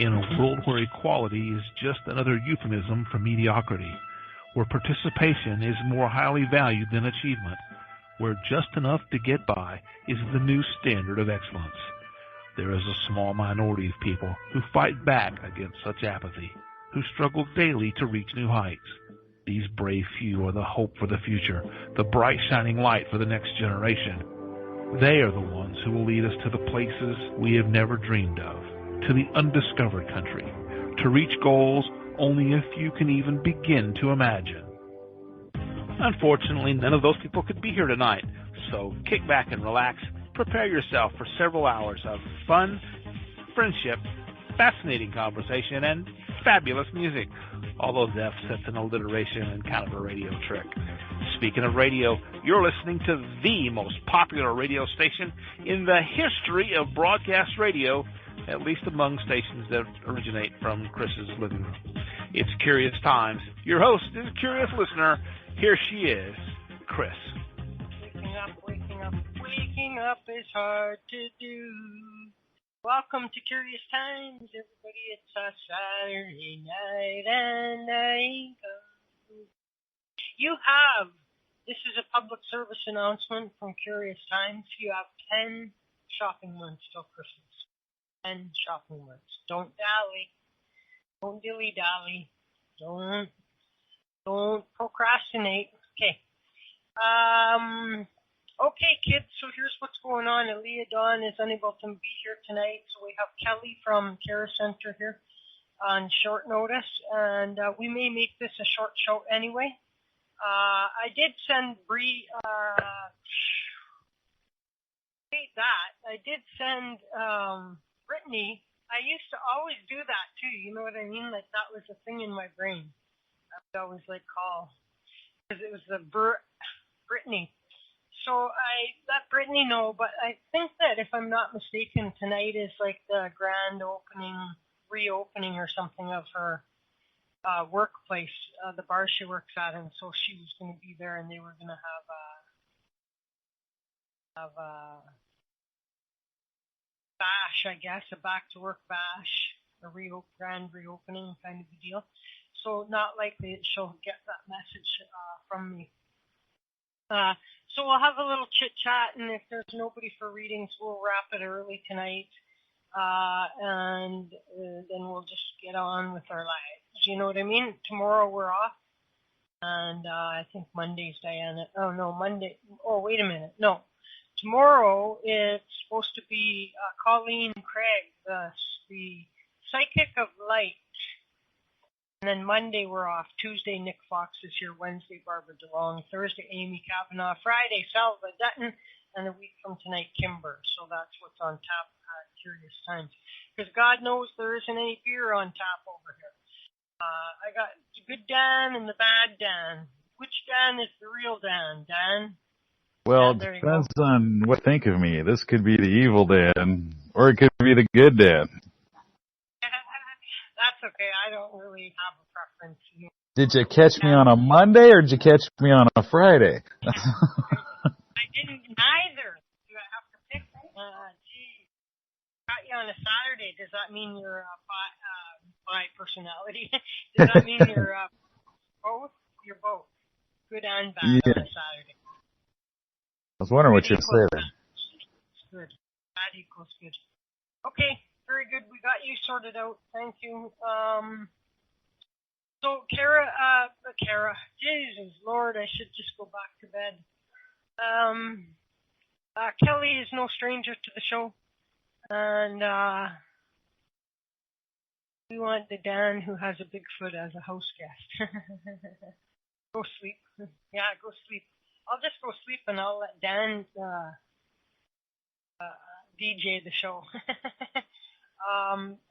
In a world where equality is just another euphemism for mediocrity, where participation is more highly valued than achievement, where just enough to get by is the new standard of excellence, there is a small minority of people who fight back against such apathy, who struggle daily to reach new heights. These brave few are the hope for the future, the bright shining light for the next generation. They are the ones who will lead us to the places we have never dreamed of, to the undiscovered country, to reach goals only a few can even begin to imagine. Unfortunately, none of those people could be here tonight, so kick back and relax. Prepare yourself for several hours of fun, friendship, fascinating conversation, and fabulous music. All those F's, that's an alliteration and kind of a radio trick. Speaking of radio, you're listening to the most popular radio station in the history of broadcast radio, at least among stations that originate from Chris's living room. It's Curious Times. Your host is a curious listener. Here she is, Chris. Waking up is hard to do. Welcome to Curious Times, everybody. It's a Saturday night and this is a public service announcement from Curious Times. You have 10 shopping months till Christmas. 10 shopping months. Don't dally. Don't dilly-dally. Don't procrastinate. Okay. Okay, kids, so here's what's going on. Aaliyah Dawn is unable to be here tonight, so we have Kelly from Kera-center here on short notice, and we may make this a short show anyway. I did send Brittany. I used to always do that too. You know what I mean? Like that was a thing in my brain. I would always call because it was the Brittany. So I let Brittany know, but I think that if I'm not mistaken, tonight is like the grand reopening or something of her workplace, the bar she works at, and so she was going to be there, and they were going to have a bash, I guess, a back-to-work bash, a grand reopening kind of a deal. So not likely that she'll get that message from me. So we'll have a little chit-chat, and if there's nobody for readings, we'll wrap it early tonight, and then we'll just get on with our lives. You know what I mean? Tomorrow we're off, and I think Monday's Diana. Oh, no, Monday. Oh, wait a minute. No. Tomorrow it's supposed to be Colleen Craig, the Psychic of Light. And then Monday we're off. Tuesday Nick Fox is here. Wednesday Barbara DeLong. Thursday Amy Kavanaugh. Friday Salva Dutton. And a week from tonight Kimber. So that's what's on tap at Curious Times. Because God knows there isn't any beer on tap over here. I got the good Dan and the bad Dan. Which Dan is the real Dan? Dan? Well, it depends on what you think of me. This could be the evil Dan, or it could be the good Dan. That's okay. I don't really have a preference. Did you catch me on a Monday, or did you catch me on a Friday? I didn't neither. Do I have to pick? Gee. Got you on a Saturday. Does that mean you're bi personality? Does that mean you're both? You're both. Good and bad on a Saturday. I was wondering what you'd say there. Good. Bad equals good. Okay, very good. We got you sorted out. Thank you. So, Kera, Jesus, Lord, I should just go back to bed. Kelly is no stranger to the show. And we want the Dan who has a Bigfoot as a house guest. Go sleep. Yeah, go sleep. I'll just go sleep and I'll let Dan DJ the show.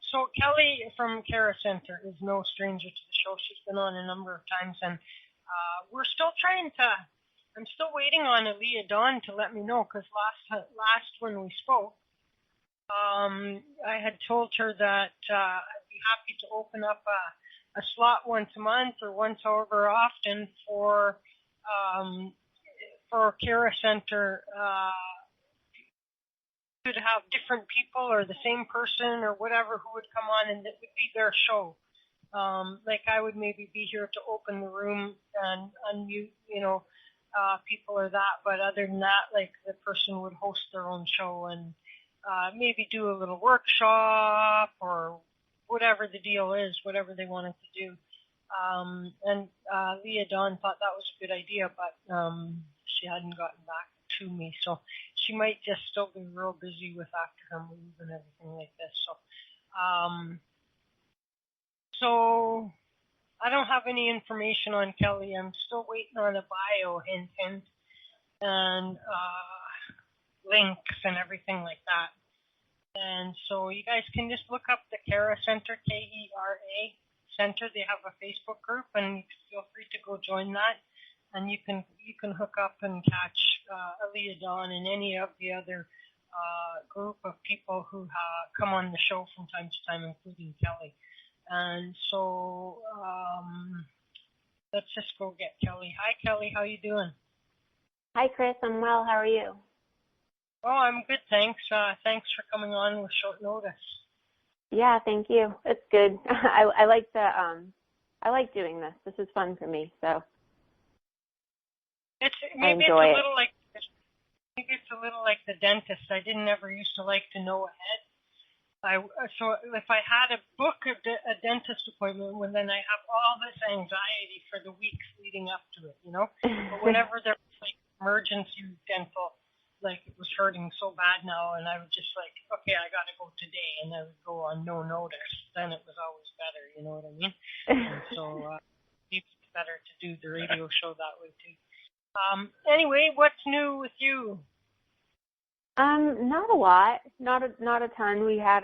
So Kelly from Kera-center is no stranger to the show. She's been on a number of times, and we're still I'm still waiting on Aaliyah Dawn to let me know, because last when we spoke, I had told her that I'd be happy to open up a slot once a month or once however often for Kera-center could have different people or the same person or whatever who would come on, and it would be their show. Like I would maybe be here to open the room and unmute, people or that. But other than that, like the person would host their own show and maybe do a little workshop or whatever the deal is, whatever they wanted to do. And Leah Dawn thought that was a good idea, but she hadn't gotten back to me. So she might just still be real busy with after her move and everything like this. So I don't have any information on Kelly. I'm still waiting on a bio, hint, and links and everything like that. And so you guys can just look up the Kera Center, Kera Center. They have a Facebook group, and you can feel free to go join that. And you can hook up and catch Leah Dawn and any of the other group of people who come on the show from time to time, including Kelly. And so let's just go get Kelly. Hi, Kelly. How you doing? Hi, Chris. I'm well. How are you? Oh, I'm good, thanks. Thanks for coming on with short notice. Yeah, thank you. It's good. I like doing this. This is fun for me. So maybe it's a little like the dentist. I didn't ever used to like to know ahead. So if I had to book a dentist appointment, then I have all this anxiety for the weeks leading up to it, But whenever there was like emergency dental, like it was hurting so bad now, and I was just like, okay, I got to go today, and I would go on no notice. Then it was always better, you know what I mean? And so it's better to do the radio show that way too. Anyway, what's new with you? Not a lot, not a ton. We had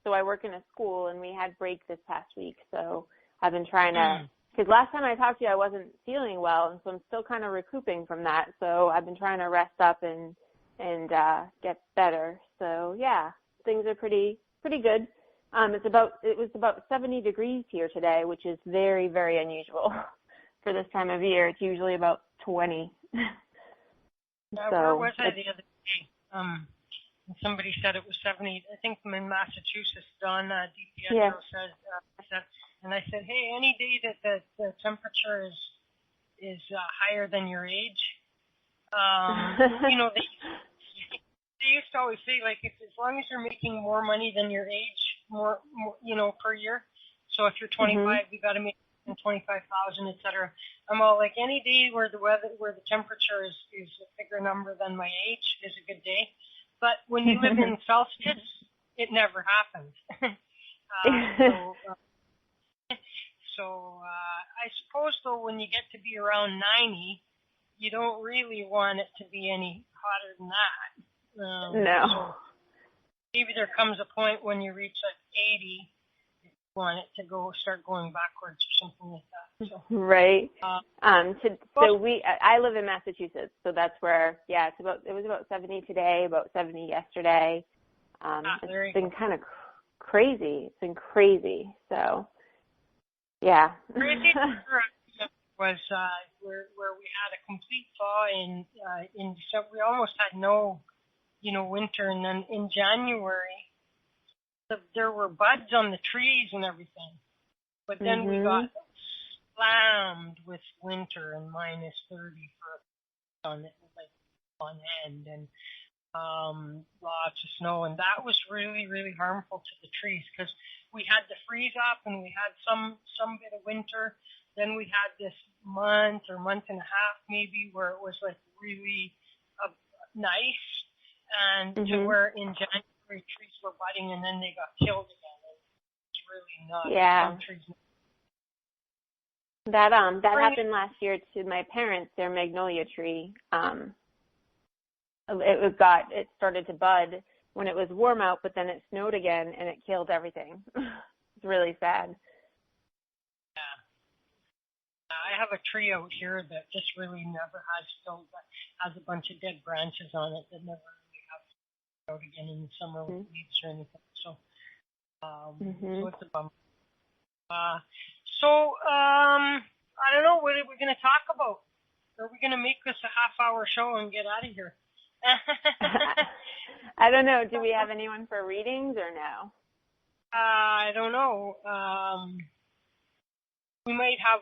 so I work in a school, and we had break this past week. So I've been trying to, because last time I talked to you, I wasn't feeling well, and so I'm still kind of recouping from that. So I've been trying to rest up and get better. So yeah, things are pretty good. It was about 70 degrees here today, which is very, very unusual for this time of year. It's usually about 20. Where was I the other day? Somebody said it was 70. I think I'm in Massachusetts. Don DiPietro said, and I said, hey, any day that the temperature is higher than your age, they used to always say, like, as long as you're making more money than your age, more per year. So if you're 25, you got to make 25,000, etc. I'm all like, any day where the temperature is a bigger number than my age is a good day. But when you live in Celsius, it never happens. So I suppose though, when you get to be around 90, you don't really want it to be any hotter than that. No. So maybe there comes a point when you reach like 80. Want it to start going backwards or something like that. So, right. I live in Massachusetts, so that's where, it was about 70 today, about 70 yesterday. It's been kind of crazy. It's been crazy. So, yeah. Crazy was where we had a complete thaw in December. We almost had no, winter, and then in January, there were buds on the trees and everything, but then we got slammed with winter and -30 on end, and lots of snow, and that was really, really harmful to the trees because we had the freeze up and we had some bit of winter. Then we had this month and a half maybe where it was like really nice, and to where in January trees were budding and then they got killed again. It's really not. Yeah. Trees. That happened last year to my parents. Their magnolia tree. It started to bud when it was warm out, but then it snowed again and it killed everything. It's really sad. Yeah. I have a tree out here that just really never has a bunch of dead branches on it that never out again in the summer with leaves or anything. So, so it's a bummer. I don't know, what are we going to talk about? Are we going to make this a half-hour show and get out of here? I don't know. Do we have anyone for readings or no? I don't know. We might have,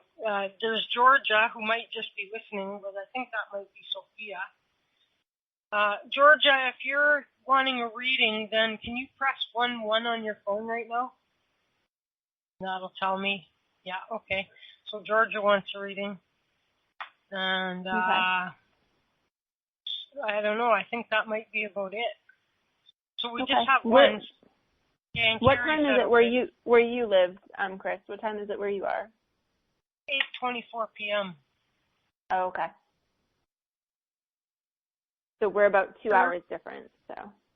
there's Georgia who might just be listening, but I think that might be Sophia. Georgia, if you're wanting a reading, then can you press 1 on your phone right now? That'll tell me. Yeah, okay. So Georgia wants a reading. And I don't know. I think that might be about it. So we just have one. What time is it where you live, Chris? What time is it where you are? 8:24 p.m. Oh, okay. So we're about 2 hours different. So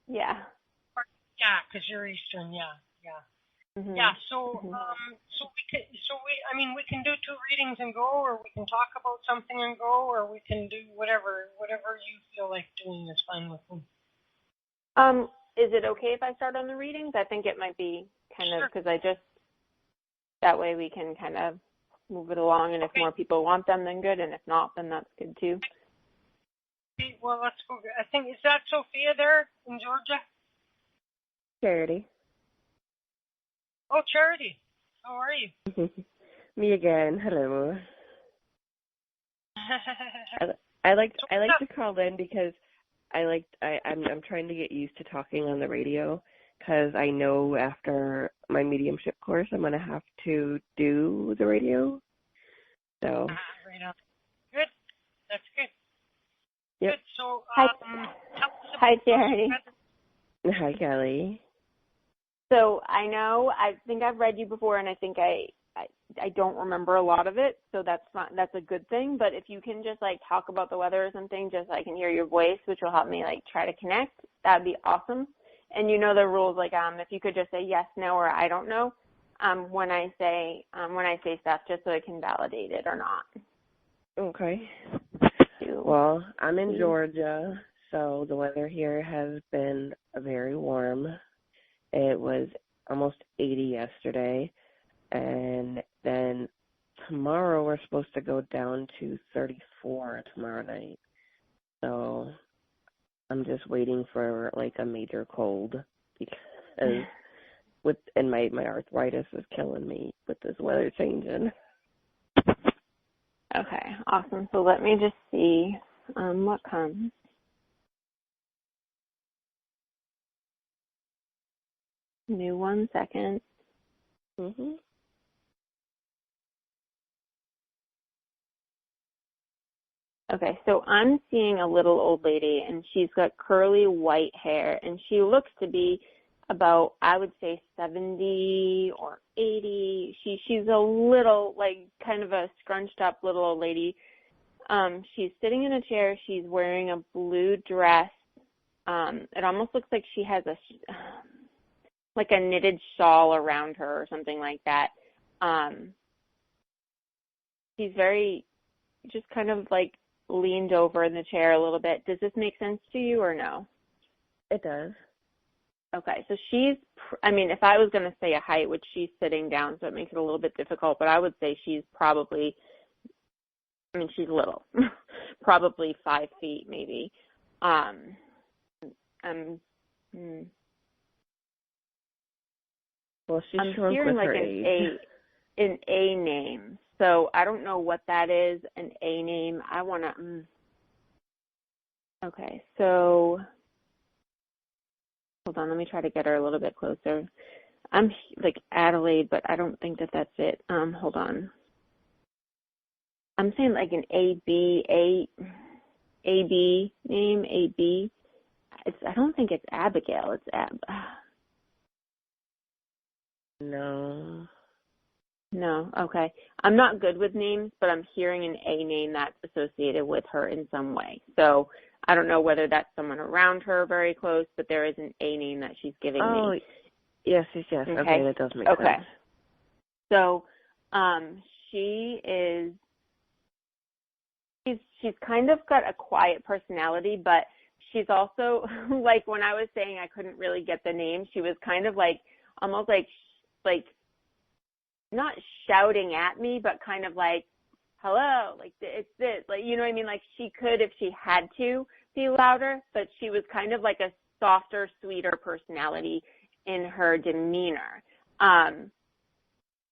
yeah. Yeah, because you're Eastern. Yeah. Mm-hmm. Yeah. So we can do 2 readings and go, or we can talk about something and go, or we can do whatever you feel like doing is fine with me. Is it okay if I start on the readings? I think it might be kind of, because that way we can kind of move it along, and if more people want them, then good, and if not, then that's good too. Okay, well, let's go. I think, is that Sophia there in Georgia? Charity. Oh, Charity. How are you? Me again. Hello. I like to call in because I'm trying to get used to talking on the radio, because I know after my mediumship course I'm going to have to do the radio. So. Right on. Good. That's good. Yep. Good. So, Hi, Charity. Hi, Kelly. So I think I've read you before, and I think I don't remember a lot of it, so that's a good thing. But if you can just talk about the weather or something, just so I can hear your voice, which will help me try to connect, that'd be awesome. And you know the rules, if you could just say yes, no, or I don't know, when I say stuff, just so I can validate it or not. Okay. Well, I'm in Georgia, so the weather here has been very warm. It was almost 80 yesterday, and then tomorrow we're supposed to go down to 34 tomorrow night. So I'm just waiting for a major cold, because my arthritis is killing me with this weather changing. Okay, awesome. So let me just see what comes. Give me 1 second. Mm-hmm. Okay, so I'm seeing a little old lady, and she's got curly white hair, and she looks to be about, I would say, 70 or 80. She's a little, kind of a scrunched up little old lady. She's sitting in a chair. She's wearing a blue dress. It almost looks like she has a knitted shawl around her or something like that. She's very, just kind of leaned over in the chair a little bit. Does this make sense to you or no? It does. Okay, so if I was going to say a height, which she's sitting down, so it makes it a little bit difficult, but I would say she's probably, she's little, probably 5 feet maybe. Well, she's shrunk with her age. An A name. So I don't know what that is, an A name. I want to, Okay, so hold on, let me try to get her a little bit closer. I'm Adelaide, but I don't think that's it. Hold on. I'm saying an AB name, AB. I don't think it's Abigail, it's No, okay. I'm not good with names, but I'm hearing an A name that's associated with her in some way. So I don't know whether that's someone around her very close, but there is an A name that she's giving me. Oh, yes. Okay, that does make sense. Okay. So she's kind of got a quiet personality, but she's also, when I was saying I couldn't really get the name, she was kind of almost not shouting at me, but kind of hello, it's this, you know what I mean? She could if she had to, be louder, but she was kind of like a softer, sweeter personality in her demeanor.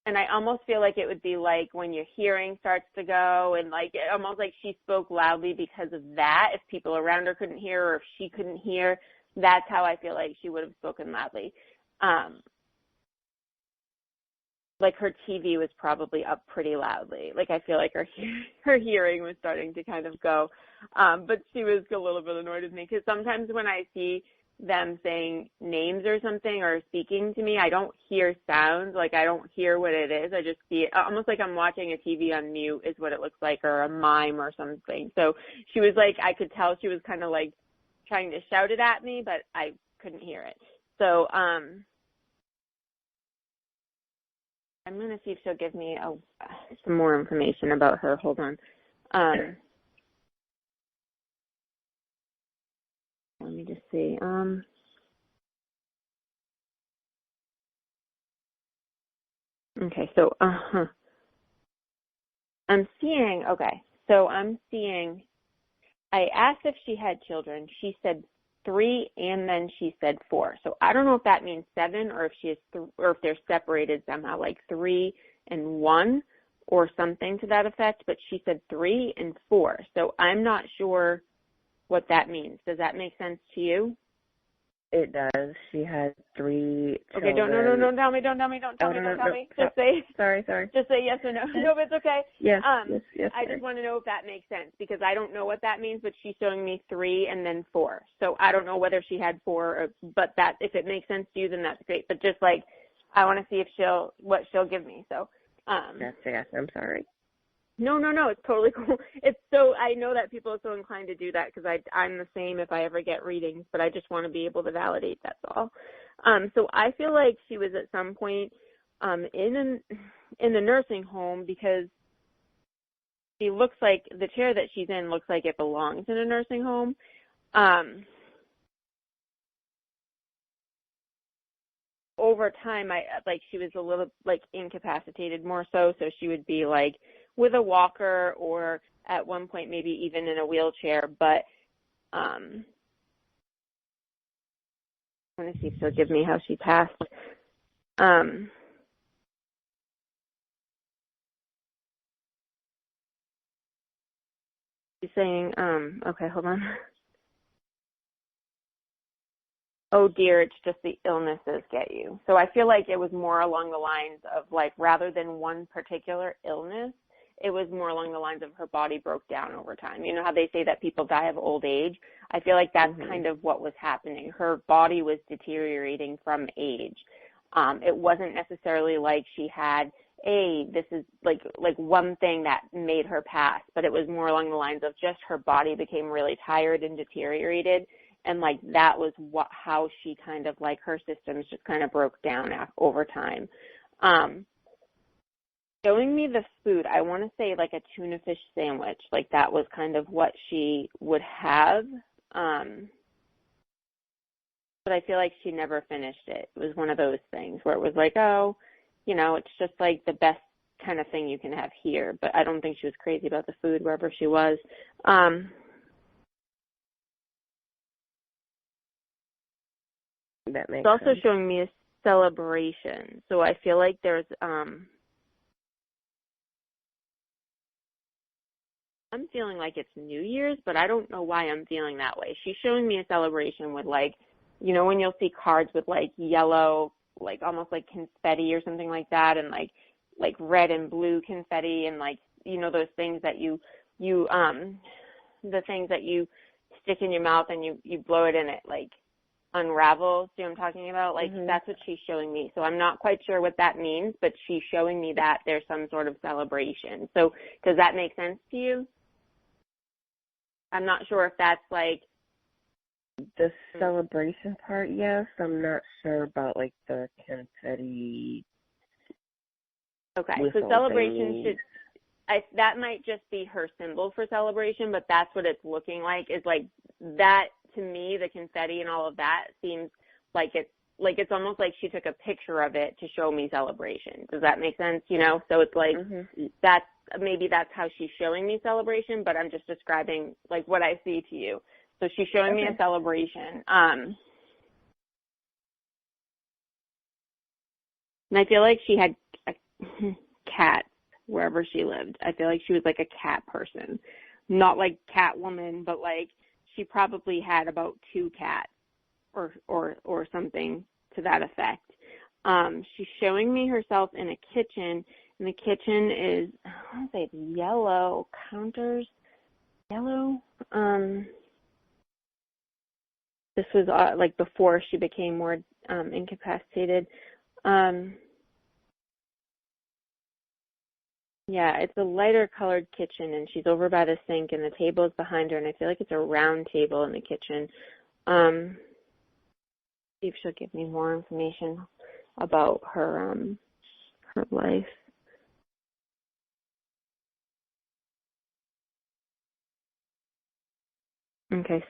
And I almost feel like it would be like when your hearing starts to go and like almost like she spoke loudly because of that. If people around her couldn't hear or if she couldn't hear, that's how I feel like she would have spoken loudly. Like her TV was probably up pretty loudly. Like I feel like her hearing was starting to kind of go. But she was a little bit annoyed with me because sometimes when I see them saying names or something or speaking to me, I don't hear sounds. Like I don't hear what it is. I just see it almost like I'm watching a TV on mute is what it looks like, or a mime or something. So she was like, I could tell she was kind of like trying to shout it at me, but I couldn't hear it. So I'm going to see if she'll give me some more information about her. Hold on. Let me just see. Okay, so I'm seeing, I asked if she had children. She said 3 and then she said 4. So I don't know if that means 7 or if she has or if they're separated somehow, like 3 and 1 or something to that effect, but she said 3 and 4. So I'm not sure what that means. Does that make sense to you? It does. She had 3 Okay, children. don't tell me. Just say. Sorry. Just say yes or no. No, it's okay. Yes. Yes. I just want to know if that makes sense because I don't know what that means, but she's showing me 3 and then 4. So I don't know whether she had 4, but that if it makes sense to you, then that's great. But just like I want to see if what she'll give me. So. Yes. I'm sorry. No, it's totally cool. It's so, I know that people are so inclined to do that because I'm the same if I ever get readings, but I just want to be able to validate, that's all. So I feel like she was at some point in the nursing home because she looks like, the chair that she's in looks like it belongs in a nursing home. Over time, she was a little, incapacitated more so she would be, with a walker or at one point maybe even in a wheelchair, but I want to see if she'll give me how she passed. She's saying, okay, hold on. Oh dear, it's just the illnesses get you. So I feel like it was more along the lines of rather than one particular illness, it was more along the lines of her body broke down over time. You know how they say that people die of old age? I feel like that's kind of what was happening. Her body was deteriorating from age. It wasn't necessarily like she had this is like one thing that made her pass, but it was more along the lines of just her body became really tired and deteriorated. And that was how she kind of her systems just kind of broke down over time. Showing me the food, I want to say a tuna fish sandwich. That was kind of what she would have. But I feel like she never finished it. It was one of those things where it was it's just the best kind of thing you can have here. But I don't think she was crazy about the food wherever she was. That makes it's also sense. showing me a celebration. So I feel like there's I'm feeling like it's New Year's, but I don't know why I'm feeling that way. She's showing me a celebration with when you'll see cards with yellow, almost like confetti or something like that, and red and blue confetti, and those things that the things that you stick in your mouth and you blow it and it unravels. Do you know what I'm talking about? That's what she's showing me. So I'm not quite sure what that means, but she's showing me that there's some sort of celebration. So does that make sense to you? I'm not sure if that's the celebration part, yes. I'm not sure about the confetti. Okay, so celebration that might just be her symbol for celebration, but that's what it's looking like. Is that to me, the confetti and all of that seems it's almost like she took a picture of it to show me celebration. Does that make sense? So it's that's how she's showing me celebration, but I'm just describing what I see to you. So she's showing me a celebration. And I feel like she had a cat wherever she lived. I feel like she was like a cat person. Not like Catwoman, but like she probably had about 2 cats or something to that effect. She's showing me herself in a kitchen, and the kitchen is, I want to say it's yellow, counters, yellow. This was like before she became more incapacitated. Yeah, it's a lighter colored kitchen, and she's over by the sink, and the table is behind her, and I feel like it's a round table in the kitchen. See if she'll give me more information about her life. Okay,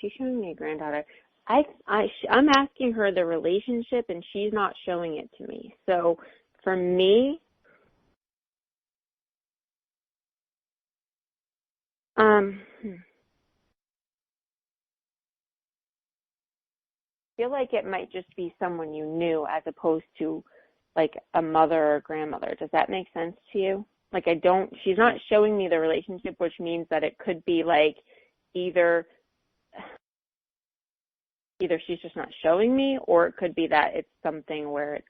she's showing me a granddaughter. I'm asking her the relationship, and she's not showing it to me. So for me, I feel like it might just be someone you knew as opposed to like a mother or grandmother. Does that make sense to you? Like she's not showing me the relationship, which means that it could be like either she's just not showing me, or it could be that it's something where it's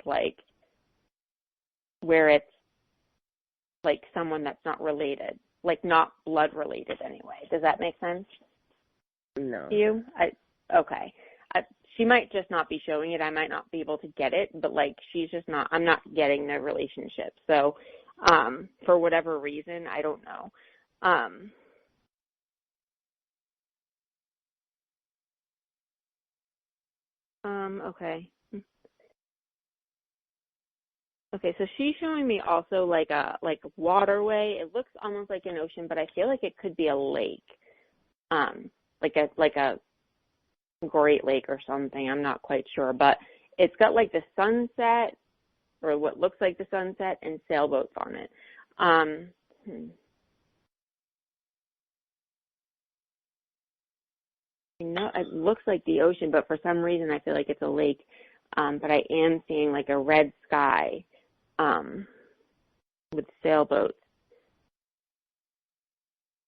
like someone that's not related, like not blood related anyway. Does that make sense? No. To you? Okay. She might just not be showing it. I might not be able to get it, but like she's just not, I'm not getting the relationship. So for whatever reason, I don't know. Okay. Okay, so she's showing me also like a waterway. It looks almost like an ocean, but I feel like it could be a lake. Like a Great Lake or something. I'm not quite sure, but it's got like the sunset, or what looks like the sunset, and sailboats on it. You know, it looks like the ocean, but for some reason I feel like it's a lake. But I am seeing like a red sky with sailboats.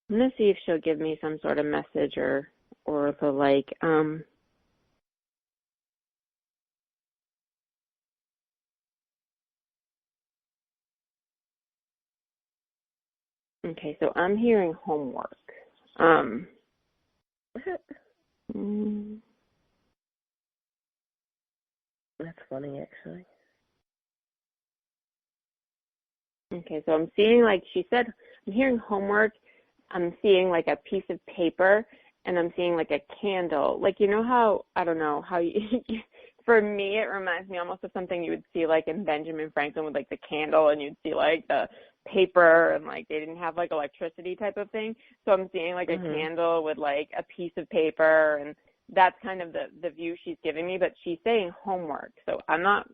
I'm gonna see if she'll give me some sort of message or the like. Okay, so I'm hearing homework. That's funny, actually. Okay, so I'm seeing, like she said, I'm hearing homework. I'm seeing like a piece of paper, and I'm seeing like a candle. Like, you know how, I don't know, how you, for me, it reminds me almost of something you would see like in Benjamin Franklin with like the candle, and you'd see like the paper, and like they didn't have like electricity type of thing. So I'm seeing like a candle with like a piece of paper, and that's kind of the view she's giving me, but she's saying homework. So I'm not,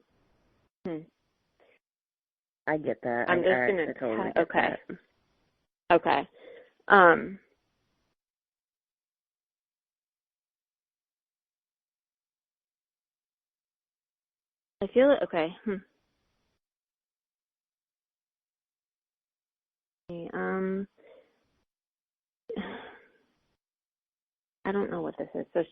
I get that. I'm just going to, totally okay. That. Okay. I feel it, okay. I don't know what this is. So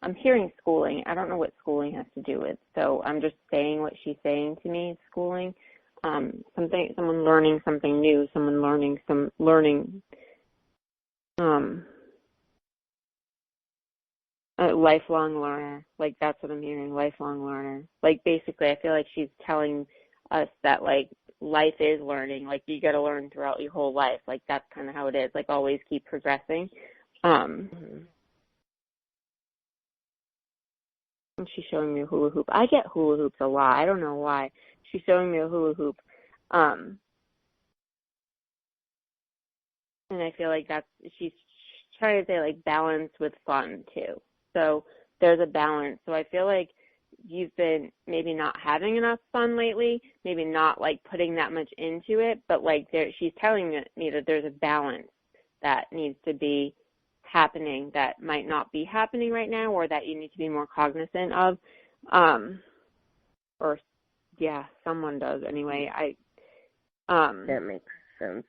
I'm hearing schooling. I don't know what schooling has to do with. So I'm just saying what she's saying to me, schooling. Someone learning something new, someone learning a lifelong learner. Like, that's what I'm hearing, lifelong learner. Like, basically, I feel like she's telling us that, like, life is learning. Like, you got to learn throughout your whole life. Like, that's kind of how it is. Like, always keep progressing. And she's showing me a hula hoop. I get hula hoops a lot. I don't know why. She's showing me a hula hoop. And I feel like she's trying to say, like, balance with fun, too. So there's a balance. So I feel like you've been maybe not having enough fun lately, maybe not like putting that much into it, but like she's telling me that there's a balance that needs to be happening that might not be happening right now, or that you need to be more cognizant of. Or yeah, someone does anyway. That makes sense.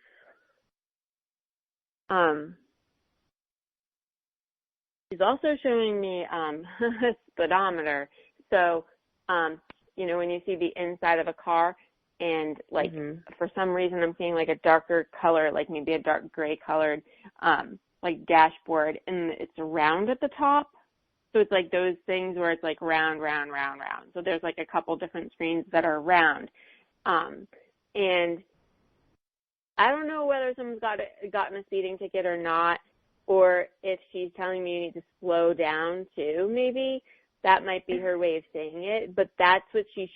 She's also showing me a speedometer. So, when you see the inside of a car and like for some reason I'm seeing like a darker color, like maybe a dark gray colored like dashboard, and it's round at the top. So it's like those things where it's like round, round, round, round. So there's like a couple different screens that are round. And I don't know whether someone's gotten a speeding ticket or not, or if she's telling me you need to slow down too, maybe. That might be her way of saying it, but that's what she's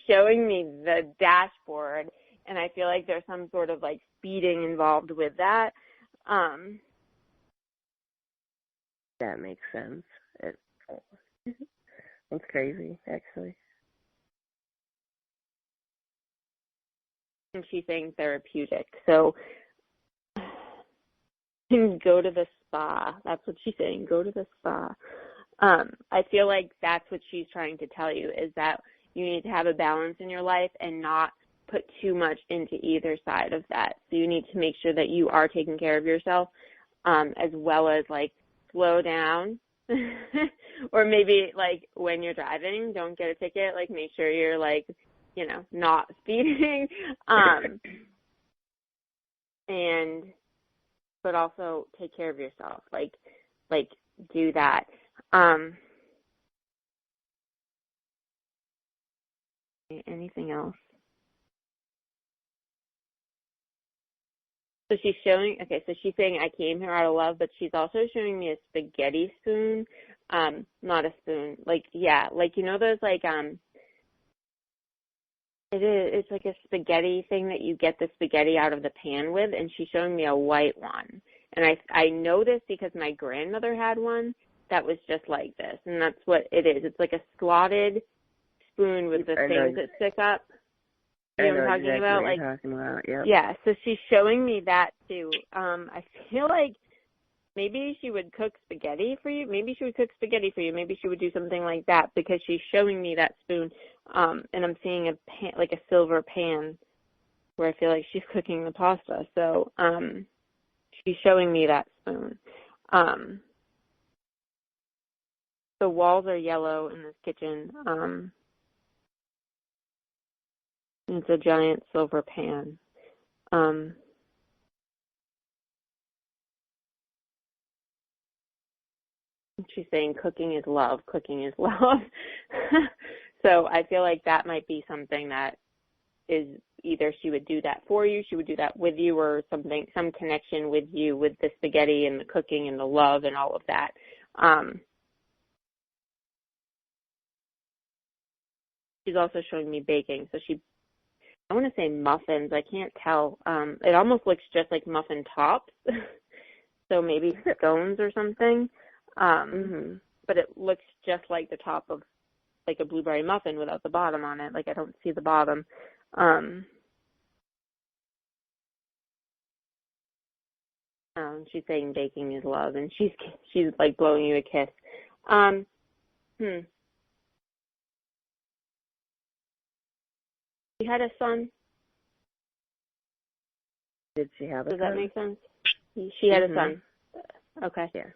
showing me, the dashboard, and I feel like there's some sort of like speeding involved with that. That makes sense. It's crazy, actually. And she's saying therapeutic. So go to the spa. That's what she's saying. Go to the spa. I feel like that's what she's trying to tell you, is that you need to have a balance in your life and not put too much into either side of that. So you need to make sure that you are taking care of yourself, as well as like slow down. Or maybe like when you're driving, don't get a ticket. Like make sure you're like, not speeding. But also take care of yourself. Like do that. Anything else? So she's showing, so she's saying I came here out of love, but she's also showing me a spaghetti spoon. Not a spoon. Like, yeah, like, those like, it's like a spaghetti thing that you get the spaghetti out of the pan with, and she's showing me a white one. And I know this because my grandmother had one that was just like this, and that's what it is. It's like a slotted spoon with the things that stick up. You know what I'm talking about? What you're talking about, yep. Yeah, so she's showing me that too. I feel like maybe she would cook spaghetti for you. Maybe she would cook spaghetti for you. Maybe she would do something like that, because she's showing me that spoon, and I'm seeing a pan, like a silver pan, where I feel like she's cooking the pasta. So she's showing me that spoon. The walls are yellow in this kitchen. It's a giant silver pan. She's saying cooking is love. Cooking is love. So I feel like that might be something that is either she would do that for you, she would do that with you, or something, some connection with you with the spaghetti and the cooking and the love and all of that. She's also showing me baking. So I want to say muffins. I can't tell. It almost looks just like muffin tops. So maybe scones or something. But it looks just like the top of like a blueberry muffin without the bottom on it. Like I don't see the bottom. She's saying baking is love, and she's like blowing you a kiss. She had a son. Did she have a son? Does that make sense? She had a son. Okay. Yeah.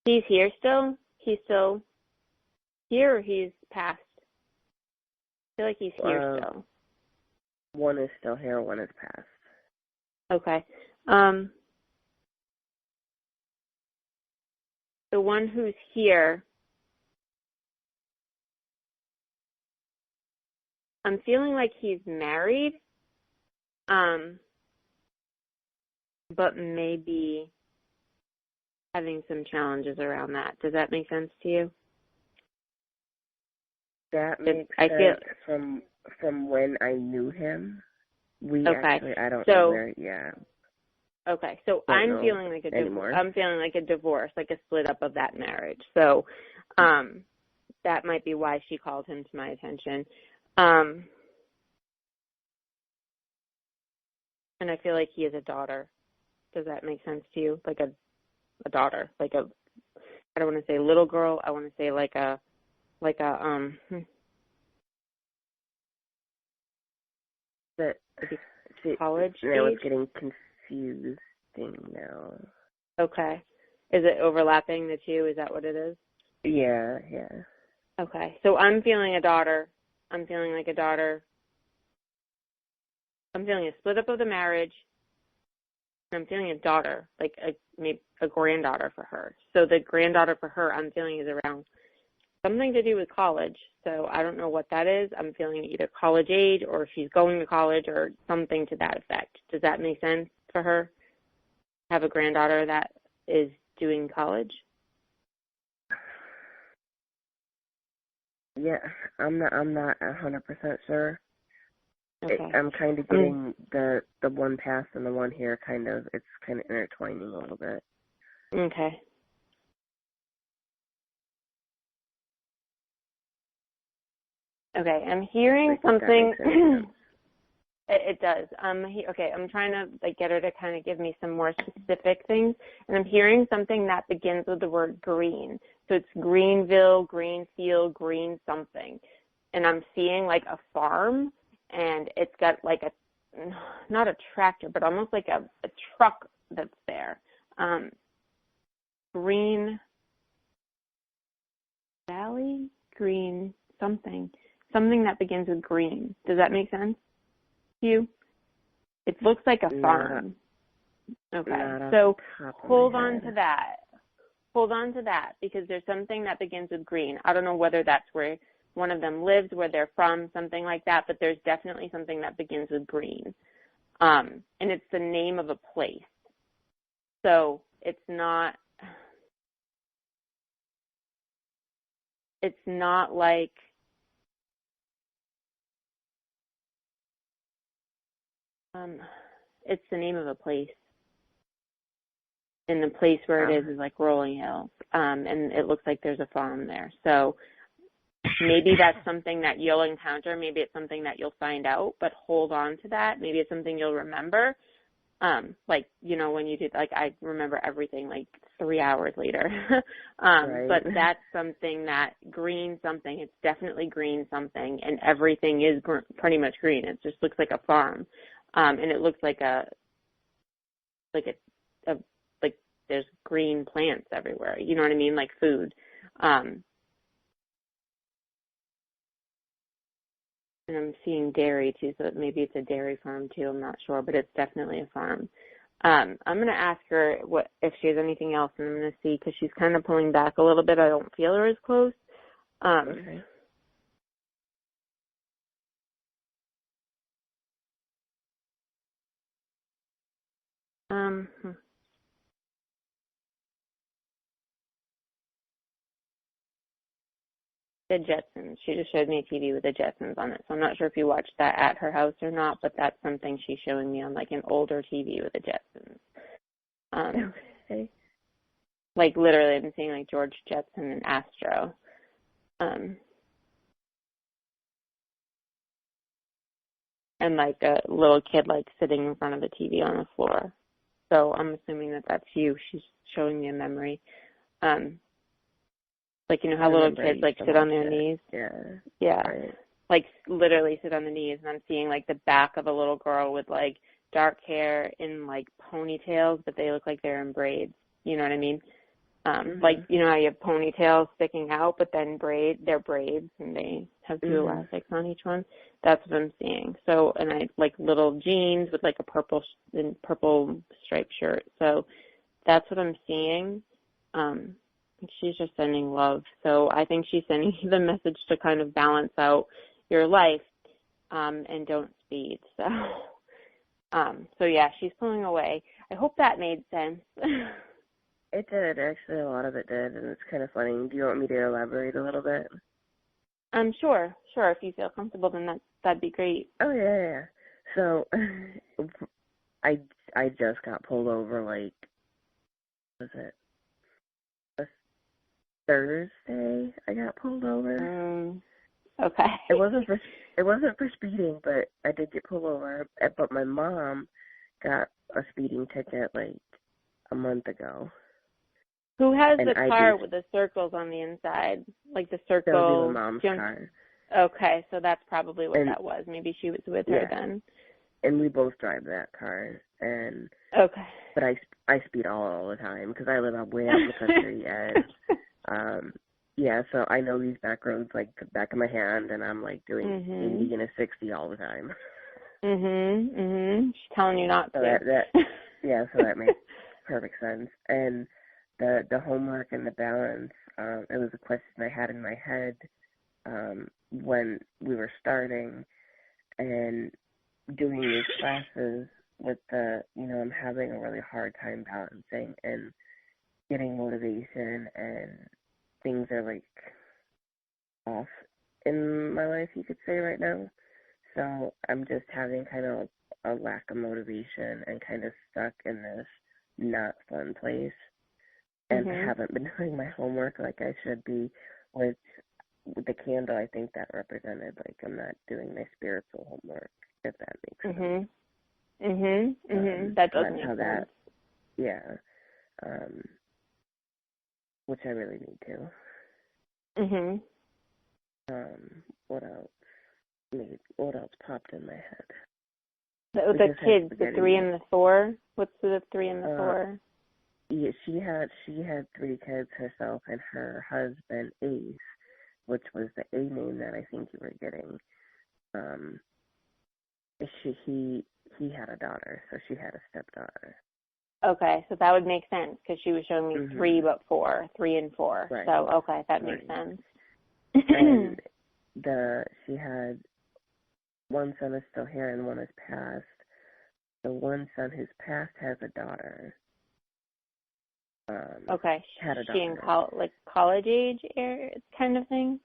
He's here still? He's still here, or he's passed? I feel like he's here still. One is still here, one is passed. Okay. The one who's here, I'm feeling like he's married, but maybe having some challenges around that. Does that make sense to you? That makes sense from when I knew him. I don't know where, yeah. Okay, so I'm feeling like a divorce, like a split up of that marriage. So that might be why she called him to my attention. And I feel like he has a daughter. Does that make sense to you? Like a daughter, like a, I don't want to say little girl. I want to say like a college age? Now it's getting confusing now. Okay. Is it overlapping the two? Is that what it is? Yeah. Okay. So I'm feeling a daughter. I'm feeling like a daughter. I'm feeling a split up of the marriage. I'm feeling a daughter, like maybe a granddaughter for her. So the granddaughter for her, I'm feeling, is around something to do with college. So I don't know what that is. I'm feeling either college age or she's going to college or something to that effect. Does that make sense for her? Have a granddaughter that is doing college? Yeah, I'm not 100% sure. Okay. I'm kind of getting the one past and the one here it's kind of intertwining a little bit. Okay. Okay, I'm hearing something. It does. Okay, I'm trying to get her to kind of give me some more specific things, and I'm hearing something that begins with the word green. So it's Greenville, Greenfield, Green something, and I'm seeing like a farm, and it's got like not a tractor, but almost like a truck that's there. Green Valley, Green something that begins with green. Does that make sense to you? It looks like a farm. Okay, so hold on to that. Hold on to that, because there's something that begins with green. I don't know whether that's where one of them lives, where they're from, something like that, but there's definitely something that begins with green. And it's the name of a place. So it's not like it's the name of a place. And the place where it is like Rolling Hills. And it looks like there's a farm there. So maybe that's something that you'll encounter. Maybe it's something that you'll find out, but hold on to that. Maybe it's something you'll remember. When you did, I remember everything 3 hours later. Right. But that's something that green something, it's definitely green something, and everything is pretty much green. It just looks like a farm. And it looks like there's green plants everywhere. You know what I mean? Like food. And I'm seeing dairy too, so maybe it's a dairy farm too. I'm not sure, but it's definitely a farm. I'm going to ask her if she has anything else, and I'm going to see, because she's kind of pulling back a little bit. I don't feel her as close. Okay. The Jetsons. She just showed me a TV with the Jetsons on it, so I'm not sure if you watched that at her house or not, but that's something she's showing me on an older TV with the Jetsons. Okay. Literally, I've been seeing George Jetson and Astro. And a little kid sitting in front of the TV on the floor. So I'm assuming that that's you. She's showing me a memory. How little kids sit on their knees? Yeah. Right. Literally sit on the knees, and I'm seeing the back of a little girl with dark hair in ponytails, but they look like they're in braids. You know what I mean? How you have ponytails sticking out, but then they're braids, and they have two elastics on each one. That's what I'm seeing. So, and I little jeans with a purple striped shirt. So that's what I'm seeing. She's just sending love. So I think she's sending you the message to kind of balance out your life, and don't speed. So yeah, she's pulling away. I hope that made sense. It did, actually. A lot of it did, and it's kind of funny. Do you want me to elaborate a little bit? Sure. If you feel comfortable, then that'd be great. Oh, yeah. So, I just got pulled over, like, was it a Thursday? I got pulled over. Okay. It wasn't for speeding, but I did get pulled over. But my mom got a speeding ticket like a month ago. Who has the car with the circles on the inside, like the circle? That would be my mom's car. Okay, so that's probably what that was. Maybe she was with her then. And we both drive that car. And okay. But I speed all the time because I live way out in the country, and yeah, so I know these back roads like the back of my hand, and I'm like doing 80 and a 60 all the time. She's telling you not so to. So that makes perfect sense. And the homework and the balance, it was a question I had in my head when we were starting and doing these classes with I'm having a really hard time balancing and getting motivation, and things are like off in my life, you could say, right now. So I'm just having kind of a lack of motivation and kind of stuck in this not fun place, and haven't been doing my homework like I should be, which with the candle, I think that represented like I'm not doing my spiritual homework, if that makes sense. That does make sense. Which I really need to. What else popped in my head? The kids, the 3 and the 4. What's the 3 and the 4? Yeah, she had 3 kids herself, and her husband Ace, which was the A name that I think you were getting. He had a daughter, so she had a stepdaughter. Okay, so that would make sense because she was showing me 3 but 4, 3 and 4. Right. So okay, that makes sense. And she had one son is still here and one is passed. The one son who's passed has a daughter. Okay, had a daughter. She in college age kind of thing.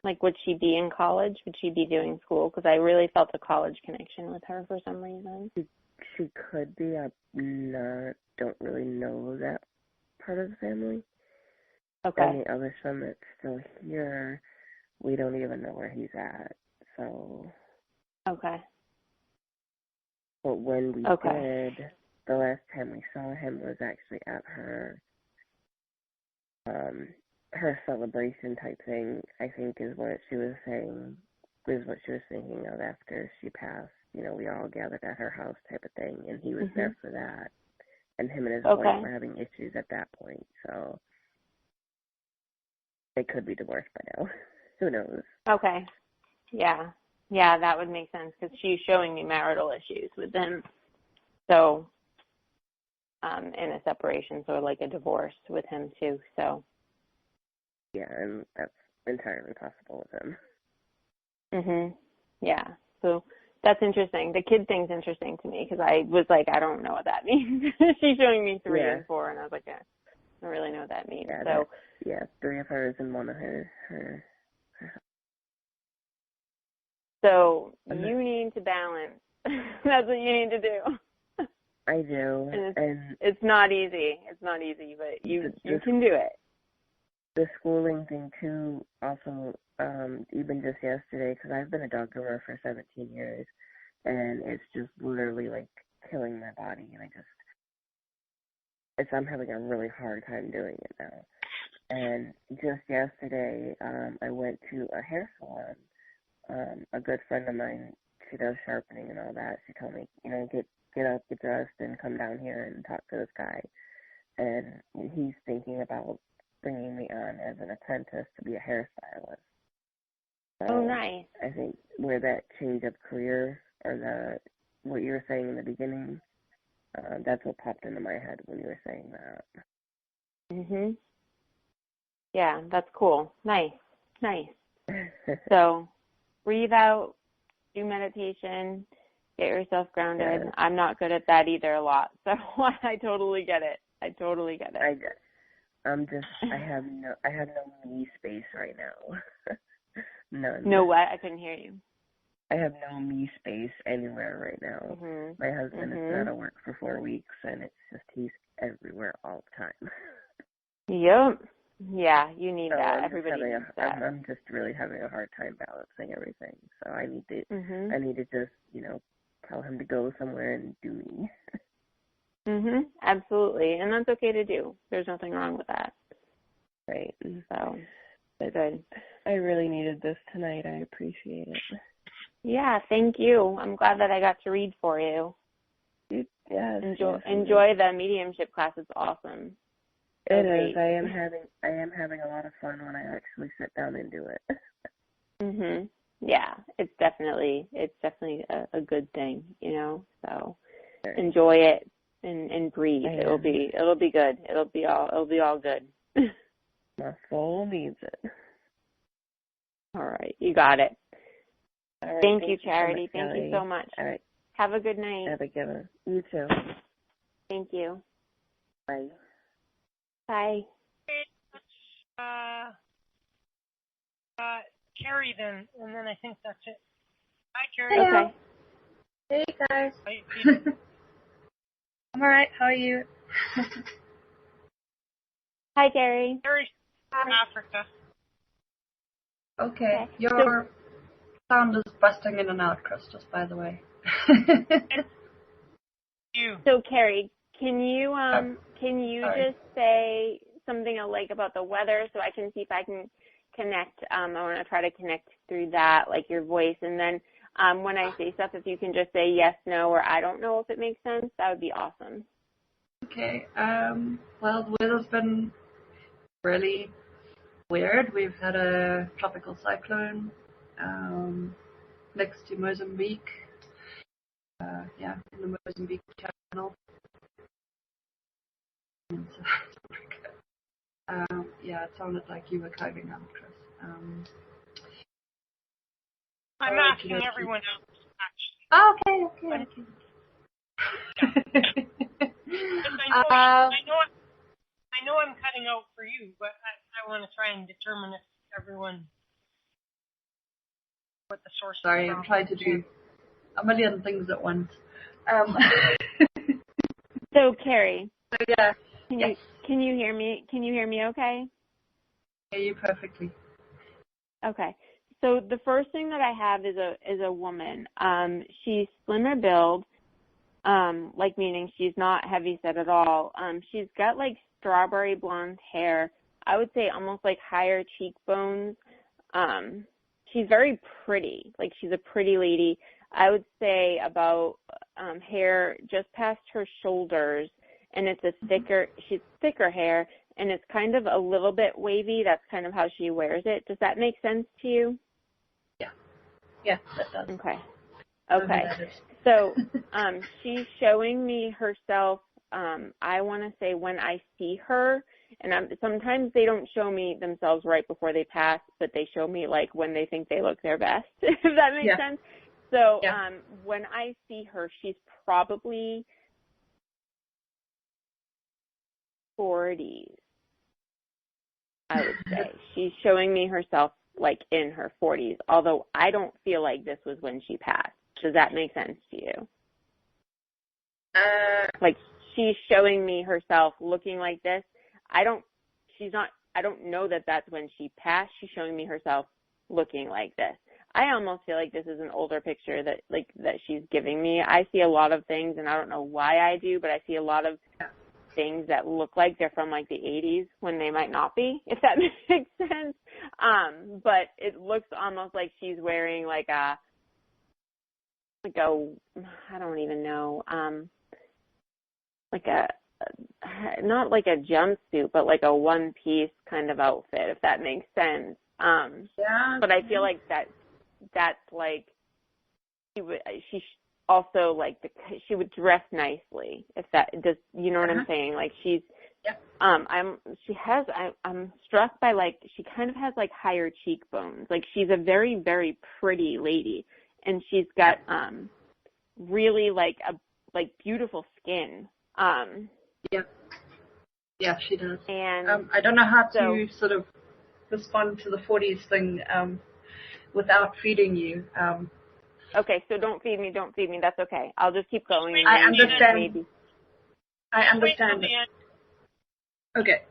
Like, would she be in college? Would she be doing school? Because I really felt a college connection with her for some reason. She could be. I don't really know that part of the family. Okay. And the other son that's still here, we don't even know where he's at. So. Okay. But when we did, the last time we saw him was actually at her celebration type thing, I think is what she was saying, is what she was thinking of after she passed. We all gathered at her house type of thing, and he was there for that. And him and his wife were having issues at that point, so they could be divorced by now. Who knows? Okay. Yeah, that would make sense because she's showing me marital issues with him. So, in a separation, so like a divorce with him too, so. Yeah, and that's entirely possible with him. Yeah, so that's interesting. The kid thing's interesting to me because I was like, I don't know what that means. She's showing me 3 and 4, and I was like, I don't really know what that means. Yeah, 3 of hers and 1 of her. So you need to balance. That's what you need to do. I do. And it's not easy. It's not easy, but you can do it. The schooling thing, too, also, even just yesterday, because I've been a dog groomer for 17 years, and it's just literally, like, killing my body, and I'm having a really hard time doing it now. And just yesterday, I went to a hair salon. A good friend of mine, she does sharpening and all that. She told me, get up, get dressed, and come down here and talk to this guy. And he's thinking about bringing me on as an apprentice to be a hairstylist. So nice. I think where that change of career, or what you were saying in the beginning, that's what popped into my head when you were saying that. Yeah, that's cool. Nice. So, breathe out, do meditation, get yourself grounded. Yeah. I'm not good at that either a lot, so I totally get it. I have no knee space right now. None. No what? I couldn't hear you. I have no me space anywhere right now. Mm-hmm. My husband has been out of work for 4 weeks, and it's just he's everywhere all the time. Yep. Yeah, you need So that. Everybody needs that. I'm just really having a hard time balancing everything. So I need to Mm-hmm. I need to just, tell him to go somewhere and do me. Mhm. Absolutely. And that's okay to do. There's nothing wrong with that. Right. So, good. I really needed this tonight. I appreciate it. Yeah, thank you. I'm glad that I got to read for you. Yes. Enjoy the mediumship class. It's awesome. It is. I am having a lot of fun when I actually sit down and do it. Mhm. Yeah, it's definitely a good thing, So enjoy it and breathe. It'll be good. It'll be all good. My soul needs it. All right, you got it. All right, thank you, Charity. So much, thank you so much. All right. Have a good night. Have a good one. You too. Thank you. Bye. Bye. Carrie then, and then I think that's it. Hi, Carrie. Okay. Hey guys. How you doing? I'm alright, how are you? Hi, Carrie. Carrie's from Africa. Okay. Your sound is busting in and out, Chris, just by the way. So, Carrie, can you sorry. just say something like about the weather so I can see if I can connect? I want to try to connect through that, like your voice, and then when I say stuff, if you can just say yes, no, or I don't know if it makes sense, that would be awesome. Okay. Well, the weather's been really weird. We've had a tropical cyclone next to Mozambique. In the Mozambique Channel. In South Africa. It sounded like you were cutting out, Chris. I'm asking everyone else, actually. Oh, okay. I know I'm cutting out for you, but I want to try and determine if everyone, what the source Sorry, is. I'm trying to do a million things at once. So, Carrie, yeah. Can you hear me? Can you hear me okay? I hear you perfectly. Okay. So the first thing that I have is a woman. She's slimmer build, meaning she's not heavy set at all. She's got like strawberry blonde hair. I would say almost like higher cheekbones. She's very pretty. Like she's a pretty lady. I would say about hair just past her shoulders, and it's she's thicker hair, and it's kind of a little bit wavy. That's kind of how she wears it. Does that make sense to you? Yeah, that does. Okay. So she's showing me herself, I want to say when I see her, and sometimes they don't show me themselves right before they pass, but they show me like when they think they look their best, if that makes sense. So when I see her, she's probably 40s, I would say. She's showing me herself like in her 40s, although I don't feel like this was when she passed. Does that make sense to you? Like she's showing me herself looking like this. I don't know that that's when she passed. She's showing me herself looking like this. I almost feel like this is an older picture that she's giving me. I see a lot of things, and I don't know why I do, but I see a lot of things that look like they're from like the 80s when they might not be, if that makes sense. But it looks almost like she's wearing like a I don't even know, not like a jumpsuit, but like a one-piece kind of outfit, if that makes sense. But I feel like that's like she also like she would dress nicely, if that does, you know what I'm saying? Like she's I'm struck by like she kind of has like higher cheekbones. Like she's a very, very pretty lady, and she's got really like beautiful skin. Yeah, she does. And I don't know how to sort of respond to the 40s thing without feeding you. Okay, so don't feed me. That's okay. I'll just keep going. And I understand. Maybe. I understand. Okay.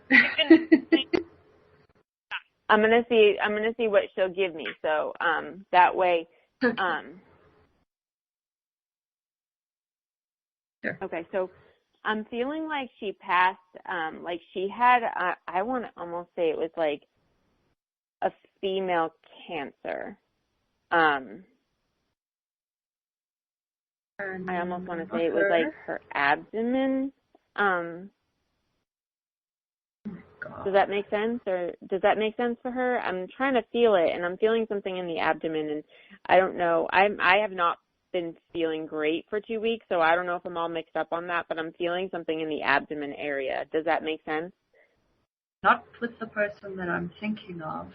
I'm gonna see what she'll give me. So that way. Sure. Okay, so I'm feeling like she passed. Like she had. I want to almost say it was like a female cancer. I almost want to say it was like her abdomen. Does that make sense, or does that make sense for her? I'm trying to feel it, and I'm feeling something in the abdomen, and I don't know. I have not been feeling great for 2 weeks, so I don't know if I'm all mixed up on that, but I'm feeling something in the abdomen area. Does that make sense? Not with the person that I'm thinking of.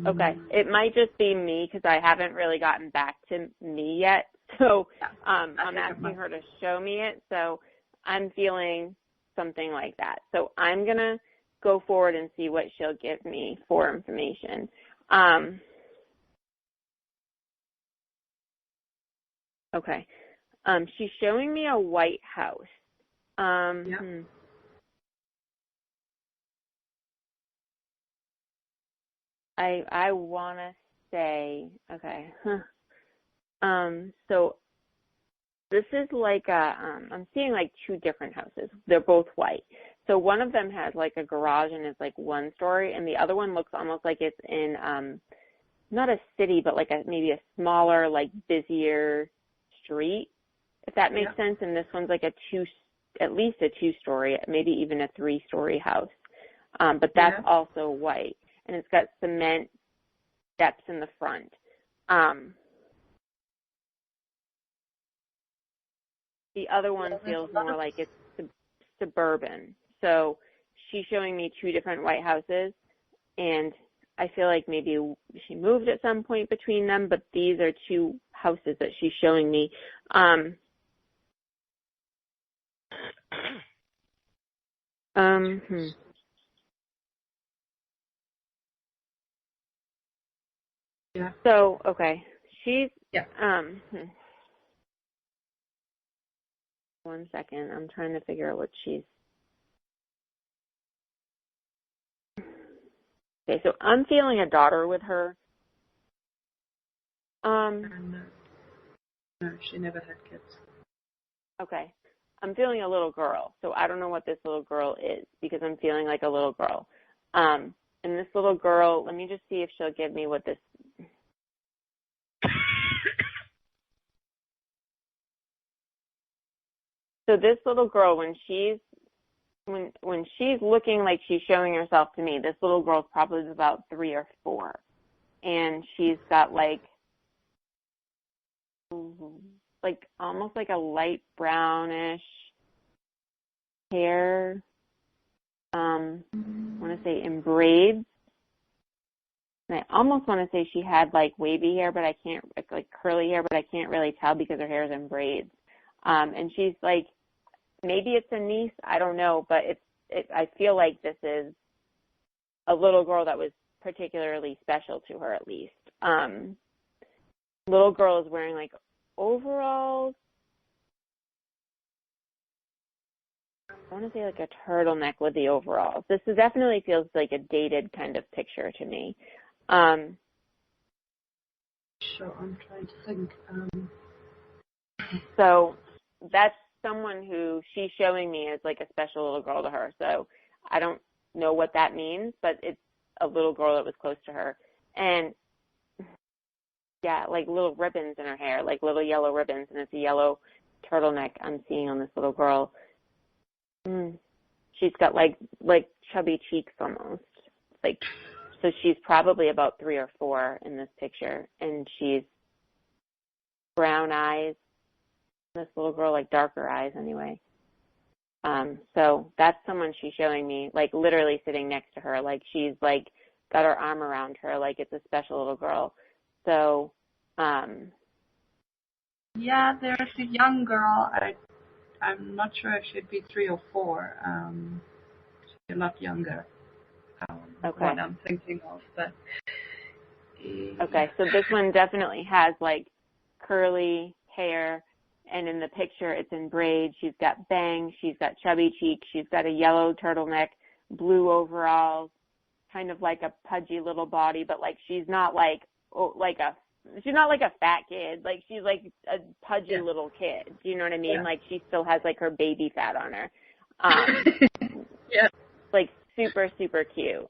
Okay. It might just be me because I haven't really gotten back to me yet. So I'm asking her to show me it. So I'm feeling something like that. So I'm going to go forward and see what she'll give me for information. Okay. She's showing me a white house. I want to say, okay. So this is like I'm seeing like two different houses. They're both white. So one of them has like a garage and is like one story, and the other one looks almost like it's in, not a city, but like maybe a smaller, like busier street, if that makes sense. And this one's like at least a 2-story, maybe even a 3-story house. But that's also white, and it's got cement steps in the front. The other one feels more like it's suburban. So she's showing me 2 different white houses, and I feel like maybe she moved at some point between them, but these are 2 houses that she's showing me. So, okay, she's, one second, I'm trying to figure out what she's, okay, so I'm feeling a daughter with her. No, she never had kids. Okay, I'm feeling a little girl, so I don't know what this little girl is, because I'm feeling like a little girl. And this little girl, let me just see if she'll give me what this, so this little girl, when she's looking like she's showing herself to me, this little girl's probably about 3 or 4. And she's got like almost like a light brownish hair. I want to say in braids. And I almost want to say she had like wavy hair, but I can't, like curly hair, but I can't really tell because her hair is in braids. And she's like, maybe it's a niece, I don't know, but I feel like this is a little girl that was particularly special to her, at least. Little girl is wearing like overalls. I want to say like a turtleneck with the overalls. This definitely feels like a dated kind of picture to me. Sure, I'm trying to think. So that's someone who she's showing me as like a special little girl to her. So I don't know what that means, but it's a little girl that was close to her. And yeah, like little ribbons in her hair, like little yellow ribbons, and it's a yellow turtleneck I'm seeing on this little girl. She's got like chubby cheeks almost. Like, so she's probably about 3 or 4 in this picture, and she's brown eyes. This little girl, like darker eyes anyway. So that's someone she's showing me, like literally sitting next to her, like she's like got her arm around her, like it's a special little girl. So, yeah, there's a young girl. I'm not sure if she'd be 3 or 4. She's a lot younger. Okay. What I'm thinking of, but Okay, so this one definitely has like curly hair, and in the picture it's in braids. She's got bangs, she's got chubby cheeks, she's got a yellow turtleneck, blue overalls, kind of like a pudgy little body, but like she's not like she's not like a fat kid. Like she's like a pudgy little kid. Do you know what I mean? Like she still has like her baby fat on her. Like super, super cute.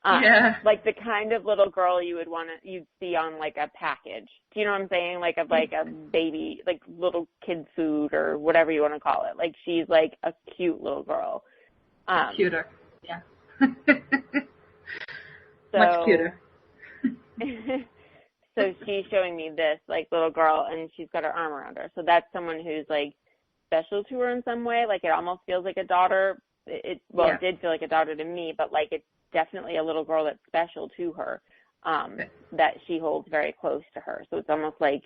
Like the kind of little girl you'd see on like a package. Do you know what I'm saying? Like a baby, like little kid food or whatever you want to call it. Like she's like a cute little girl. Cuter. Yeah. So, much cuter. So she's showing me this like little girl, and she's got her arm around her. So that's someone who's like special to her in some way. Like it almost feels like a daughter. It did feel like a daughter to me, but like it's definitely a little girl that's special to her, that she holds very close to her. So it's almost like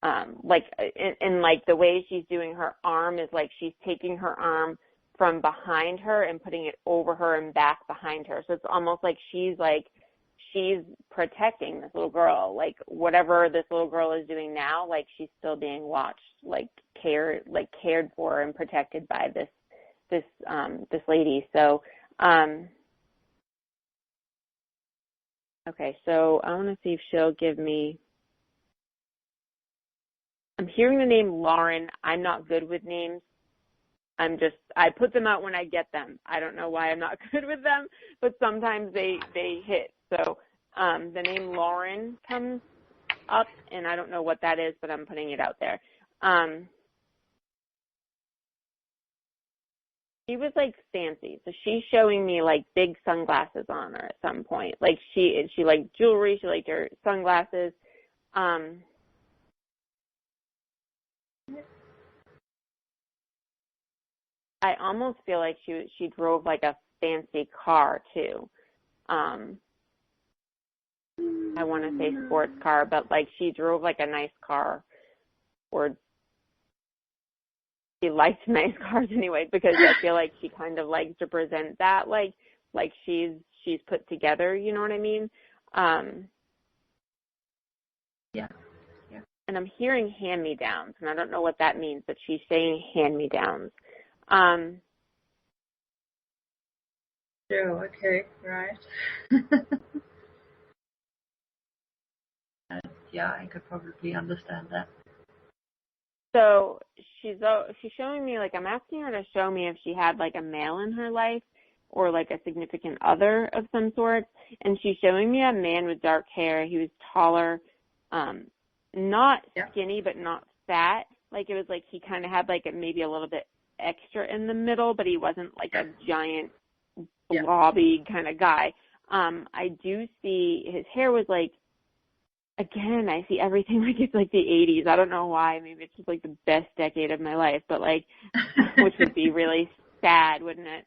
in like the way she's doing her arm is like she's taking her arm from behind her and putting it over her and back behind her. So it's almost like she's protecting this little girl. Like whatever this little girl is doing now, like she's still being watched, like cared for and protected by this lady. So, okay, so I want to see if she'll give me, I'm hearing the name Lauren. I'm not good with names. I put them out when I get them. I don't know why I'm not good with them, but sometimes they hit. So, the name Lauren comes up, and I don't know what that is, but I'm putting it out there. She was like fancy, so she's showing me like big sunglasses on her at some point. Like she liked jewelry, she liked her sunglasses. I almost feel like she drove like a fancy car too. I want to say sports car, but like she drove like a nice car, or she liked nice cars anyway, because I feel like she kind of likes to present that like she's put together, you know what I mean? Yeah. And I'm hearing hand-me-downs, and I don't know what that means, but she's saying hand-me-downs. Okay, right. Yeah, I could probably understand that. So she's showing me, like, I'm asking her to show me if she had like a male in her life or like a significant other of some sort, and she's showing me a man with dark hair. He was taller, not skinny but not fat. Like it was like he kind of had like maybe a little bit extra in the middle, but he wasn't like a giant blobby kind of guy. I do see his hair was like, again, I see everything like it's like the 80s. I don't know why. Maybe it's just like the best decade of my life, but like, which would be really sad, wouldn't it?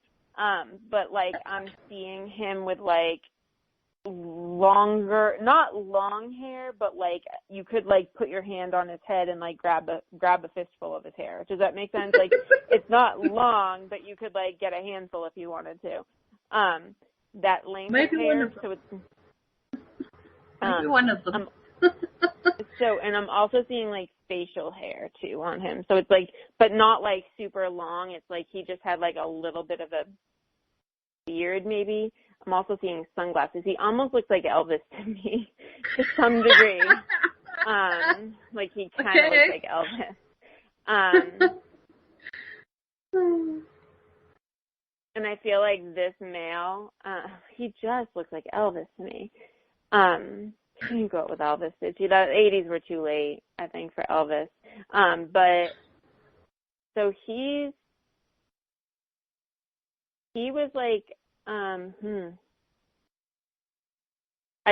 But like I'm seeing him with like longer, not long hair, but like you could like put your hand on his head and like grab a fistful of his hair. Does that make sense? Like it's not long, but you could like get a handful if you wanted to. That length Maybe of hair, so it's maybe one of them. So, and I'm also seeing like facial hair too on him. So it's like, but not like super long. It's like he just had like a little bit of a beard maybe. I'm also seeing sunglasses. He almost looks like Elvis to me to some degree. Like he kind of looks like Elvis. And I feel like this male, he just looks like Elvis to me. Couldn't go with Elvis, did you? The 80s were too late, I think, for Elvis. But so he was like, I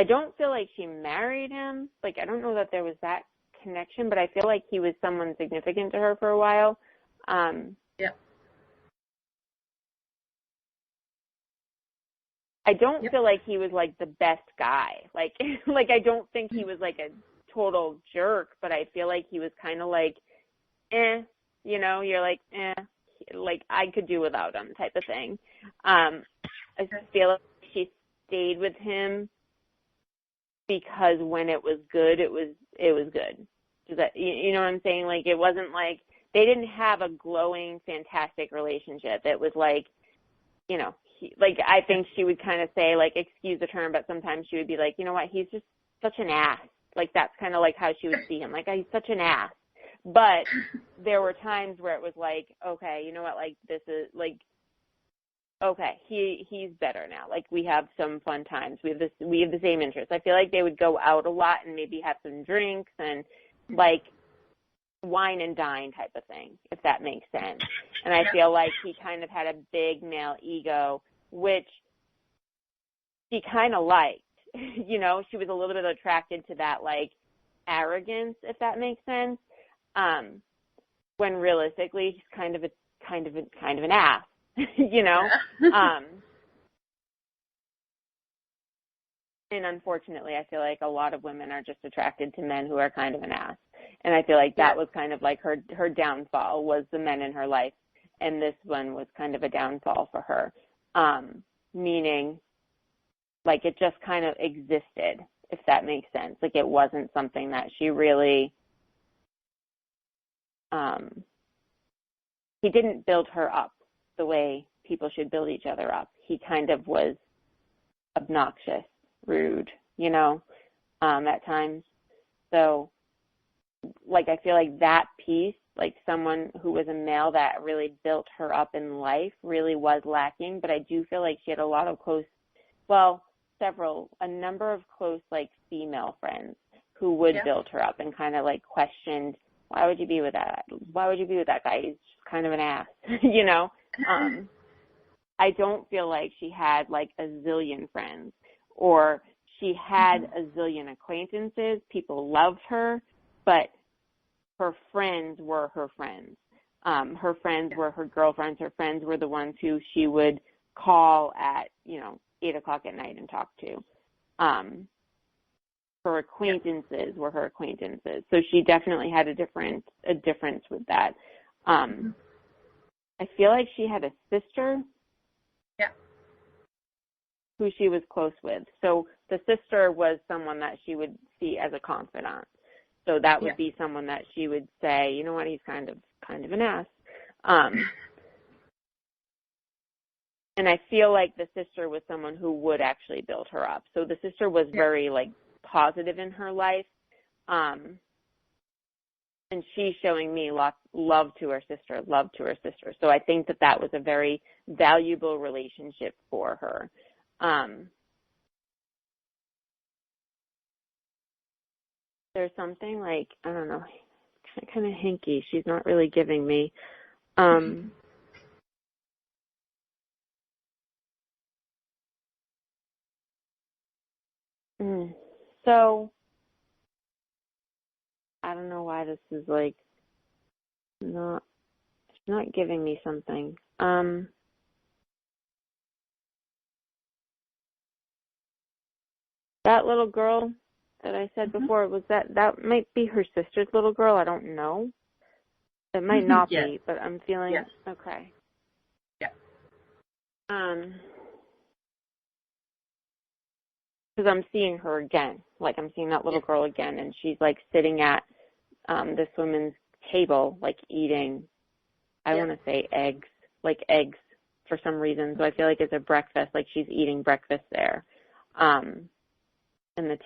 don't feel like she married him. Like, I don't know that there was that connection, but I feel like he was someone significant to her for a while. I don't feel like he was like the best guy. Like I don't think he was like a total jerk, but I feel like he was kind of like, you know, you're like, like I could do without him type of thing. I feel like she stayed with him because when it was good, it was good. Does that, you know what I'm saying? Like, it wasn't like they didn't have a glowing, fantastic relationship. It was like, you know, like, I think she would kind of say, like, excuse the term, but sometimes she would be like, you know what, he's just such an ass. Like, that's kind of like how she would see him. Like, he's such an ass. But there were times where it was like, okay, you know what, like, this is, like, okay, he's better now. Like, we have some fun times. We have the same interests. I feel like they would go out a lot and maybe have some drinks and, like, wine and dine type of thing, if that makes sense. And I feel like he kind of had a big male ego, which she kind of liked. You know, she was a little bit attracted to that, like, arrogance, if that makes sense. When realistically he's kind of an ass, you know. And unfortunately, I feel like a lot of women are just attracted to men who are kind of an ass. And I feel like that was kind of like her downfall, was the men in her life. And this one was kind of a downfall for her. Meaning, like, it just kind of existed, if that makes sense. Like, it wasn't something that she really, he didn't build her up the way people should build each other up. He kind of was obnoxious, rude, you know, at times. So, like, I feel like that piece, like, someone who was a male that really built her up in life really was lacking. But I do feel like she had a lot of a number of close, like, female friends who would build her up and kind of, like, questioned, why would you be with that? Why would you be with that guy? He's just kind of an ass, you know? I don't feel like she had, like, a zillion friends, or she had a zillion acquaintances. People loved her, but her friends were her friends. Her friends were her girlfriends. Her friends were the ones who she would call at, 8 o'clock at night and talk to. Her acquaintances were her acquaintances. So she definitely had a difference with that. I feel like she had a sister who she was close with. So the sister was someone that she would see as a confidant. So that would be someone that she would say, you know what, he's kind of an ass. And I feel like the sister was someone who would actually build her up. So the sister was very, like, positive in her life. And she's showing me love to her sister. So I think that was a very valuable relationship for her. There's something, like, I don't know, kind of hinky. She's not really giving me. So I don't know why this is, like, not giving me something. That little girl that I said before, that might be her sister's little girl. I don't know. It might not be, but I'm feeling okay. Yeah. Because I'm seeing her again. Like, I'm seeing that little girl again, and she's, like, sitting at this woman's table, like, eating, I want to say eggs for some reason. So I feel like it's a breakfast, like, she's eating breakfast there. And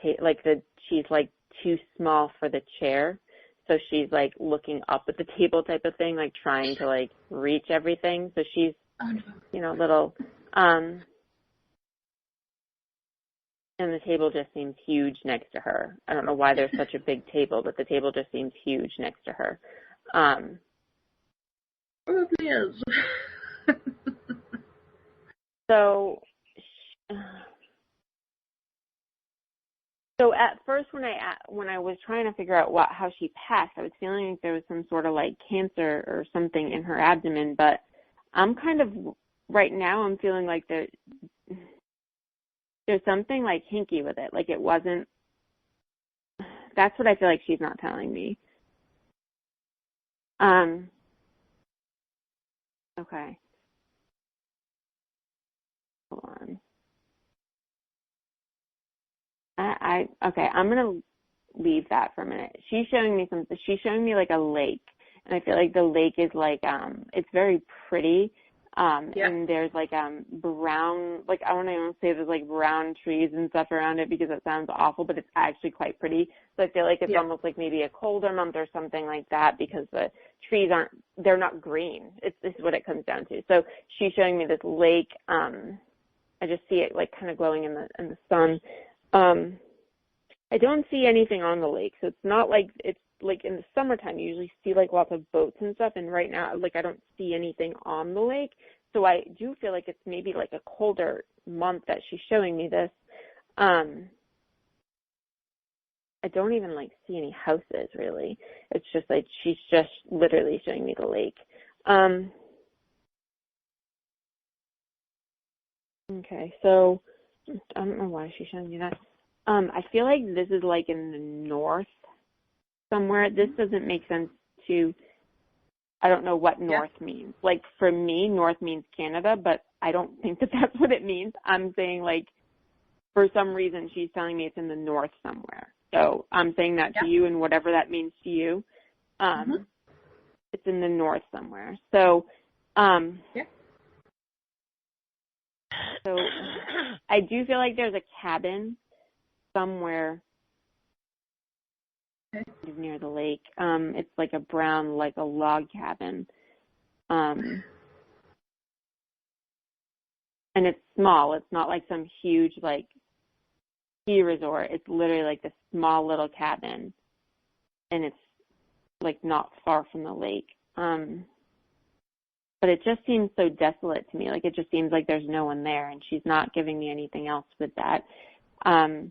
she's, like, too small for the chair. So she's, like, looking up at the table type of thing, like, trying to, like, reach everything. So she's, little, and the table just seems huge next to her. I don't know why there's such a big table, but the table just seems huge next to her. Probably is. So at first, when I was trying to figure out how she passed, I was feeling like there was some sort of, like, cancer or something in her abdomen. But I'm kind of, right now, I'm feeling like there's something, like, hinky with it. Like, it wasn't. That's what I feel like she's not telling me. Okay. Hold on. Okay, I'm going to leave that for a minute. She's showing me something. She's showing me like a lake, and I feel like the lake is like, it's very pretty. And there's like brown, like I want to say there's like brown trees and stuff around it because it sounds awful, but it's actually quite pretty. So I feel like it's almost like maybe a colder month or something like that because the trees they're not green. This is what it comes down to. So she's showing me this lake. I just see it like kind of glowing in the sun. I don't see anything on the lake, so it's not like it's like in the summertime you usually see like lots of boats and stuff, and right now like I don't see anything on the lake. So I do feel like it's maybe like a colder month that she's showing me this. I don't even like see any houses really. It's just like she's just literally showing me the lake. Okay, so I don't know why she's showing me that. I feel like this is like in the north somewhere. This doesn't make sense to, I don't know what north means. Like for me, north means Canada, but I don't think that that's what it means. I'm saying like for some reason she's telling me it's in the north somewhere. So I'm saying that to you, and whatever that means to you, it's in the north somewhere. So, so I do feel like there's a cabin somewhere near the lake. It's like a brown, like a log cabin. And it's small. It's not like some huge, like, ski resort. It's literally like this small little cabin. And it's, like, not far from the lake. But it just seems so desolate to me. Like, it just seems like there's no one there, and she's not giving me anything else with that. I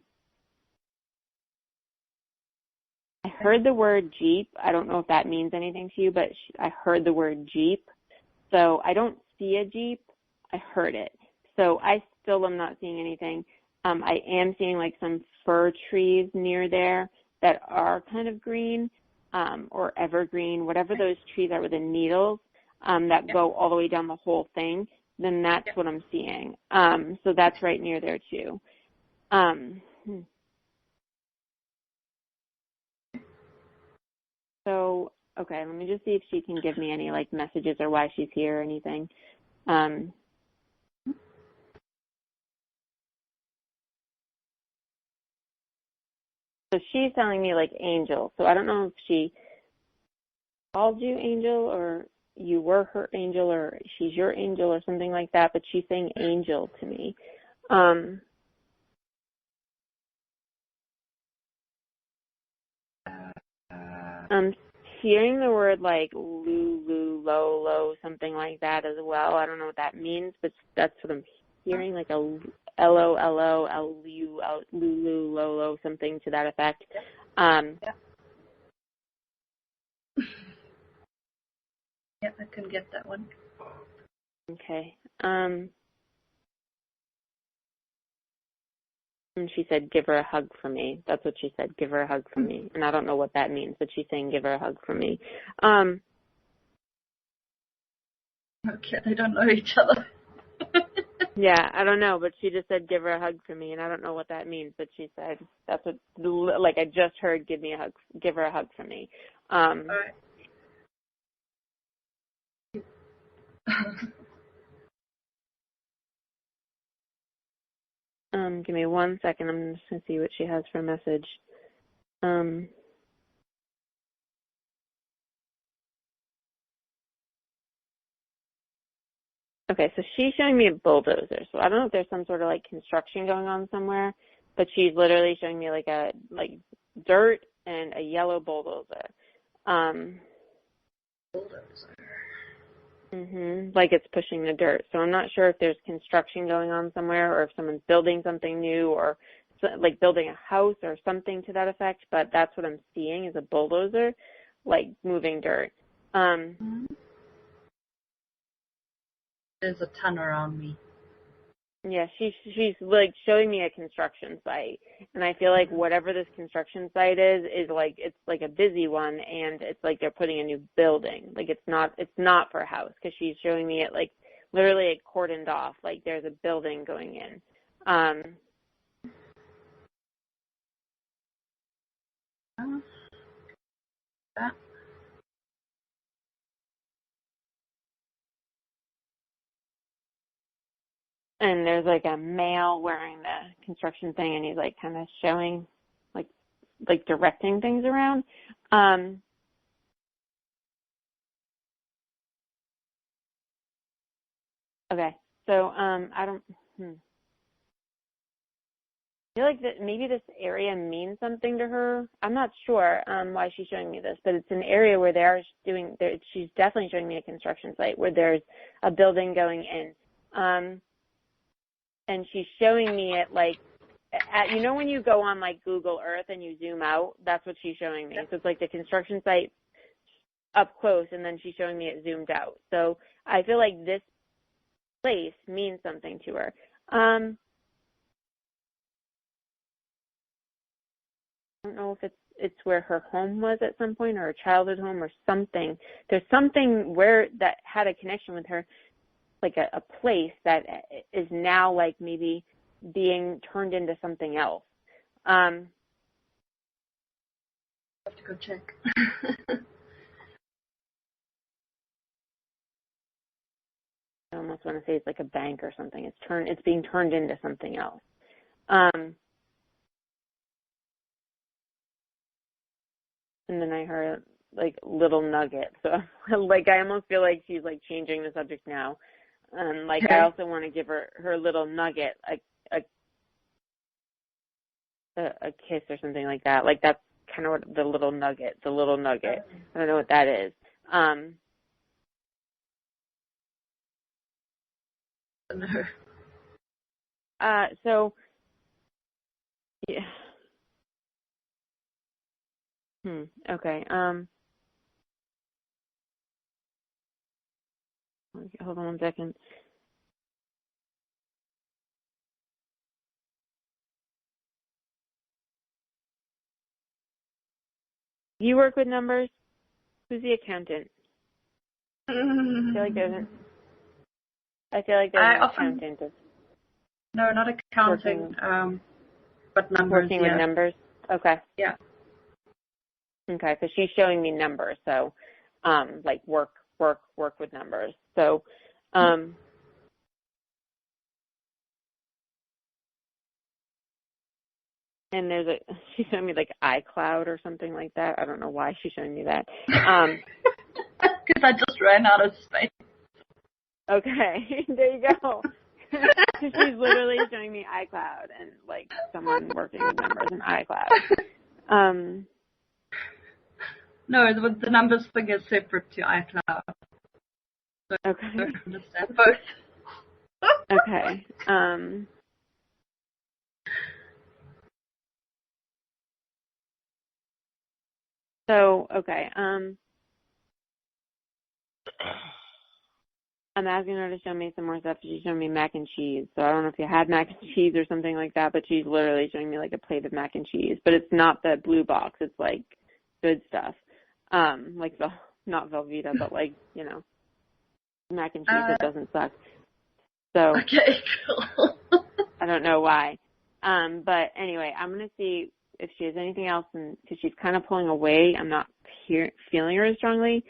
heard the word Jeep. I don't know if that means anything to you, but I heard the word Jeep. So I don't see a Jeep. I heard it. So I still am not seeing anything. I am seeing like some fir trees near there that are kind of green or evergreen, whatever those trees are with the needles that go all the way down the whole thing. Then that's what I'm seeing. So that's right near there too. So, okay, let me just see if she can give me any, like, messages or why she's here or anything. So she's telling me, like, angel. So I don't know if she called you angel or you were her angel or she's your angel or something like that, but she's saying angel to me. I'm hearing the word like Lulu, Lolo, something like that as well. I don't know what that means, but that's what I'm hearing, like a L-O-L-O, L-U, Lulu, Lolo, something to that effect. Yeah, I can get that one. Okay. And she said, give her a hug for me. That's what she said, give her a hug for me. And I don't know what that means, but she's saying, give her a hug for me. Okay, they don't know each other. Yeah, I don't know, but she just said, give her a hug for me. And I don't know what that means, but she said, that's what, like I just heard, give her a hug for me. All right. Give me 1 second. I'm just going to see what she has for a message. Okay, so she's showing me a bulldozer. So I don't know if there's some sort of like construction going on somewhere, but she's literally showing me like dirt and a yellow bulldozer. Like it's pushing the dirt. So I'm not sure if there's construction going on somewhere or if someone's building something new or like building a house or something to that effect, but that's what I'm seeing is a bulldozer, like moving dirt. There's a ton around me. Yeah, she's like showing me a construction site, and I feel like whatever this construction site is like it's like a busy one, and it's like they're putting a new building. Like it's not for a house because she's showing me it like literally it cordoned off, like there's a building going in. That. And there's like a male wearing the construction thing, and he's like kind of showing, like directing things around. Okay, so I feel like that maybe this area means something to her. I'm not sure why she's showing me this, but it's an area where she's definitely showing me a construction site where there's a building going in. And she's showing me it like, when you go on like Google Earth and you zoom out, that's what she's showing me. So it's like the construction site up close, and then she's showing me it zoomed out. So I feel like this place means something to her. I don't know if it's where her home was at some point, or her childhood home, or something. There's something where that had a connection with her, like a place that is now like maybe being turned into something else. I have to go check. I almost want to say it's like a bank or something. It's being turned into something else. And then I heard like little nugget. So like I almost feel like she's like changing the subject now. Like I also want to give her little nugget, a kiss or something like that. Like that's kind of what the little nugget. I don't know what that is. So yeah. Okay. Hold on one second. You work with numbers? Who's the accountant? I feel like there's an accountant. No, not accounting, but numbers. Working with numbers? Okay. Yeah. Okay, so she's showing me numbers, so like work with numbers. So and she's showing me like iCloud or something like that. I don't know why she's showing me that. Because I just ran out of space. Okay, there you go. She's literally showing me iCloud and like someone working with numbers in iCloud. No, the numbers thing is separate to iCloud. So okay. I don't understand both. Okay. So, okay. I'm asking her to show me some more stuff. She's showing me mac and cheese. So I don't know if you had mac and cheese or something like that, but she's literally showing me like a plate of mac and cheese. But it's not the blue box. It's like good stuff. Like not Velveeta, but like, mac and cheese that doesn't suck. So okay, cool. I don't know why. But anyway, I'm going to see if she has anything else, because she's kind of pulling away. I'm not feeling her as strongly.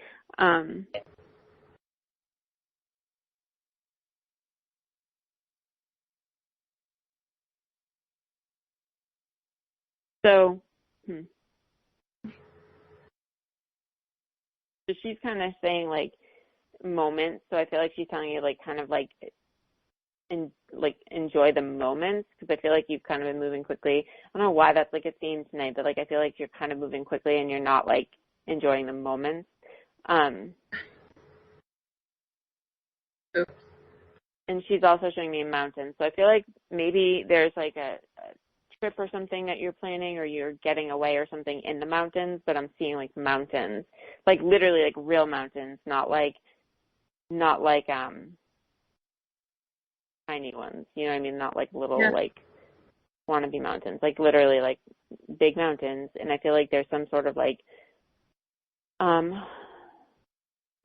So she's kind of saying like moments. So I feel like she's telling you like kind of like enjoy the moments, because I feel like you've kind of been moving quickly. I don't know why that's like a theme tonight, but like I feel like you're kind of moving quickly and you're not like enjoying the moments. And she's also showing me a mountain. So I feel like maybe there's like a trip or something that you're planning, or you're getting away or something in the mountains, but I'm seeing like mountains, like literally like real mountains, not like tiny ones, you know what I mean? Not like little like wannabe mountains, like literally like big mountains. And I feel like there's some sort of like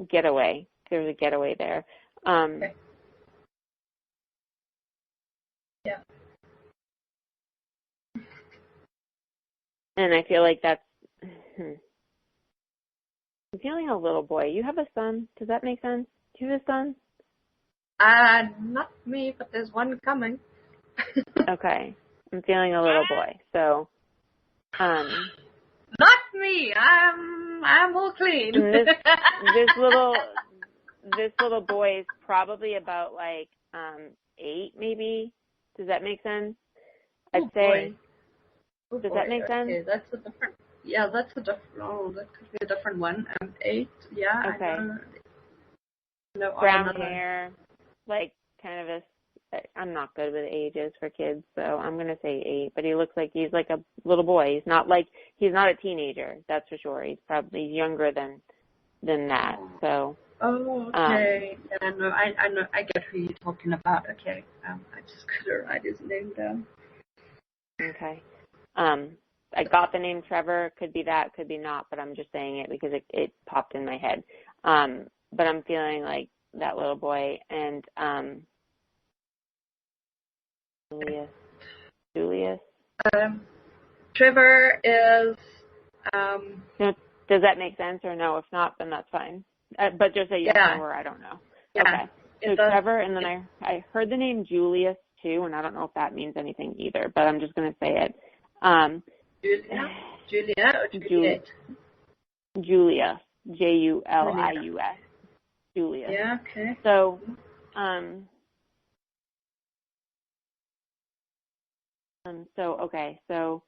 getaway. There's a getaway there. Okay. Yeah. And I feel like that's I'm feeling a little boy. You have a son. Does that make sense? Do you have a son? Not me, but there's one coming. Okay. I'm feeling a little boy. So, not me. I'm all clean. This little boy is probably about like 8, maybe. Does that make sense? I'd say. Does that make sense? Okay, that's a different. Yeah, that's a different. Oh, that could be a different one. 8. Yeah. Okay. I know brown hair, like kind of I'm not good with ages for kids, so I'm gonna say 8. But he looks like he's like a little boy. He's not a teenager. That's for sure. He's probably younger than that. So. Oh, okay. Yeah, no, I know. I get who you're talking about. Okay. I just couldn't write his name down. Okay. I got the name Trevor. Could be that, could be not, but I'm just saying it because it popped in my head. But I'm feeling like that little boy. And Julius. Trevor is. Does that make sense or no? If not, then that's fine. But just a yes or I don't know. Yeah. Okay. So Trevor, and then I heard the name Julius too, and I don't know if that means anything either, but I'm just going to say it. Julia or Juliet? Julia. Julius. Julia. Yeah, okay. So, so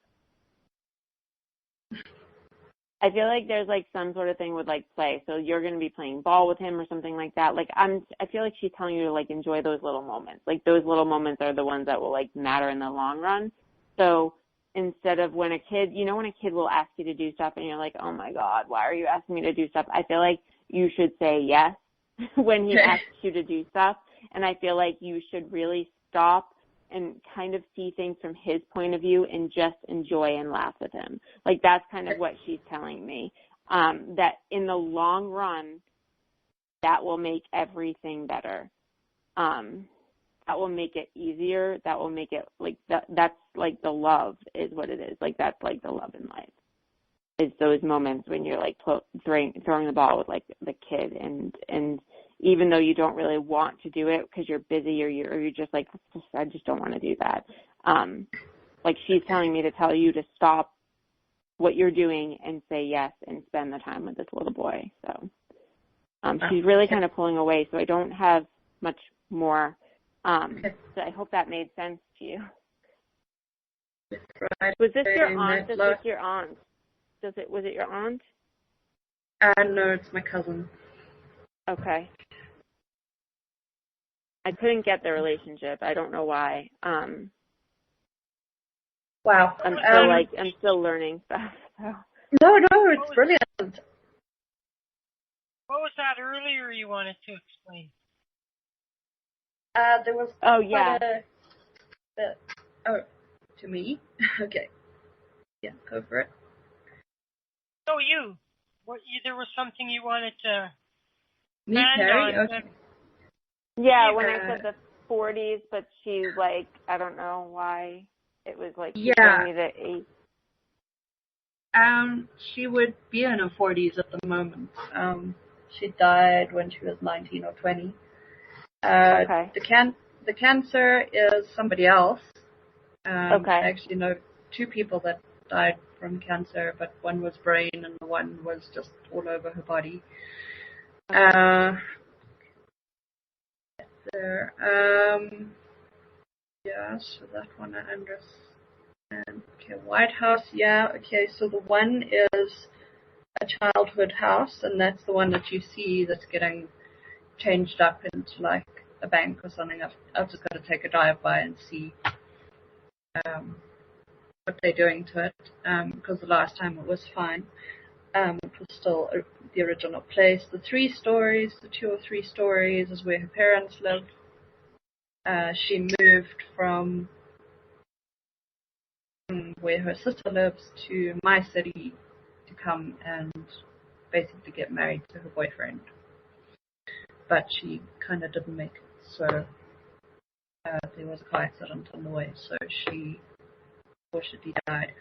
I feel like there's like some sort of thing with like play. So you're going to be playing ball with him or something like that. Like I feel like she's telling you to like enjoy those little moments. Like those little moments are the ones that will like matter in the long run. So instead of when a kid will ask you to do stuff and you're like, oh my God, why are you asking me to do stuff? I feel like you should say yes when he asks you to do stuff. And I feel like you should really stop and kind of see things from his point of view and just enjoy and laugh with him. Like that's kind of what she's telling me. That in the long run, that will make everything better. That will make it easier. That will make it like that's like the love is what it is. Like that's like the love in life. It's those moments when you're like throwing the ball with like the kid and even though you don't really want to do it because you're busy or you're just like, I just don't want to do that. Like she's telling me to tell you to stop what you're doing and say yes and spend the time with this little boy. So she's really kind of pulling away. So I don't have much more. So I hope that made sense to you. Was this your aunt? Was it your aunt? No, it's my cousin. Okay. I couldn't get the relationship. I don't know why. Wow. I'm still learning stuff. So. No, it's brilliant. What was that earlier you wanted to explain? There was. Oh yeah. To me. Okay. Yeah, go for it. So you. There was something you wanted to. Me, Terry. Okay. Yeah, when I said the 40s, but she's like, I don't know why it was like she told me the 8. She would be in her 40s at the moment. She died when she was 19 or 20. Okay. The cancer is somebody else. Okay. I actually know 2 people that died from cancer, but one was brain and the one was just all over her body. So that one I understand. Okay, White House, okay, so the one is a childhood house, and that's the one that you see that's getting changed up into like a bank or something. I've just got to take a dive by and see what they're doing to it, because the last time it was fine. It was still the original place. The 3 stories, the 2 or 3 stories is where her parents live. She moved from where her sister lives to my city to come and basically get married to her boyfriend. But she kind of didn't make it, so there was a car accident on the way, so she unfortunately died.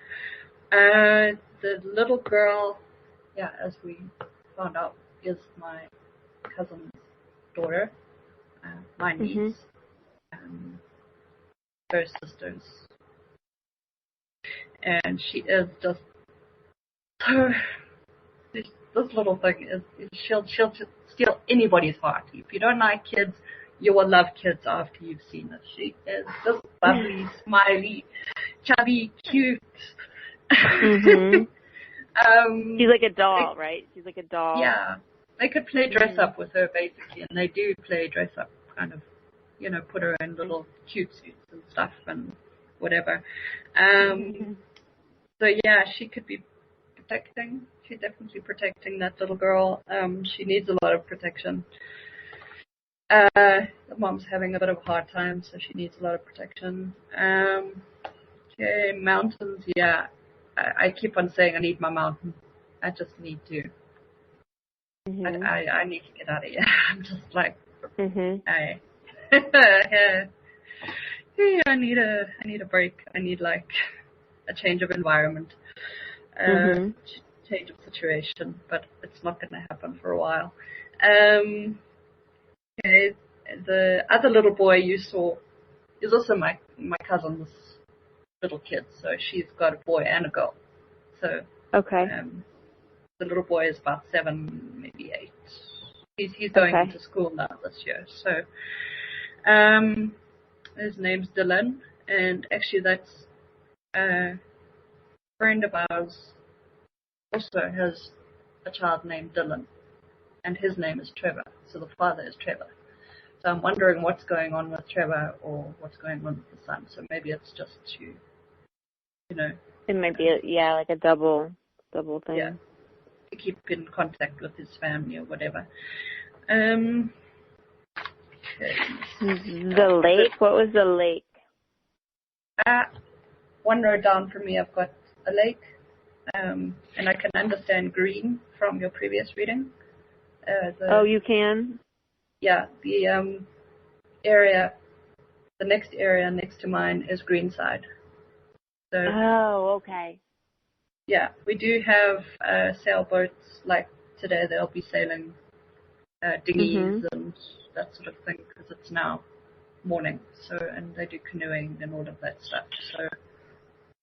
The little girl, as we found out, is my cousin's daughter, my niece, her sisters. And she is just so, this little thing she'll steal anybody's heart. If you don't like kids, you will love kids after you've seen it. She is just bubbly, smiley, chubby, cute. Mm-hmm. She's like a doll, right? She's like a doll. Yeah. They could play dress up with her, basically, and they do play dress up, kind of, put her in little cute suits and stuff and whatever. So, she could be protecting. She's definitely protecting that little girl. She needs a lot of protection. The mom's having a bit of a hard time, so she needs a lot of protection. Okay, mountains, I keep on saying I need my mountain. I just need to. I need to get out of here. I'm just like, I need a break. I need like a change of environment, change of situation. But it's not going to happen for a while. Okay, the other little boy you saw is also my cousin's little kid. So she's got a boy and a girl. So the little boy is about 7, maybe 8. He's going into school now this year. So his name's Dylan, and actually that's a friend of ours also has a child named Dylan, and his name is Trevor. So the father is Trevor. So I'm wondering what's going on with Trevor or what's going on with the son. So maybe it's just to, It might be, like a double thing. Yeah, to keep in contact with his family or whatever. Okay. The lake? What was the lake? One road down from me, I've got a lake. And I can understand green from your previous reading. You can? Yeah, the area, the next area next to mine is Greenside. So, okay. Yeah, we do have sailboats, like today they'll be sailing dinghies and that sort of thing because it's now morning. So, and they do canoeing and all of that stuff. So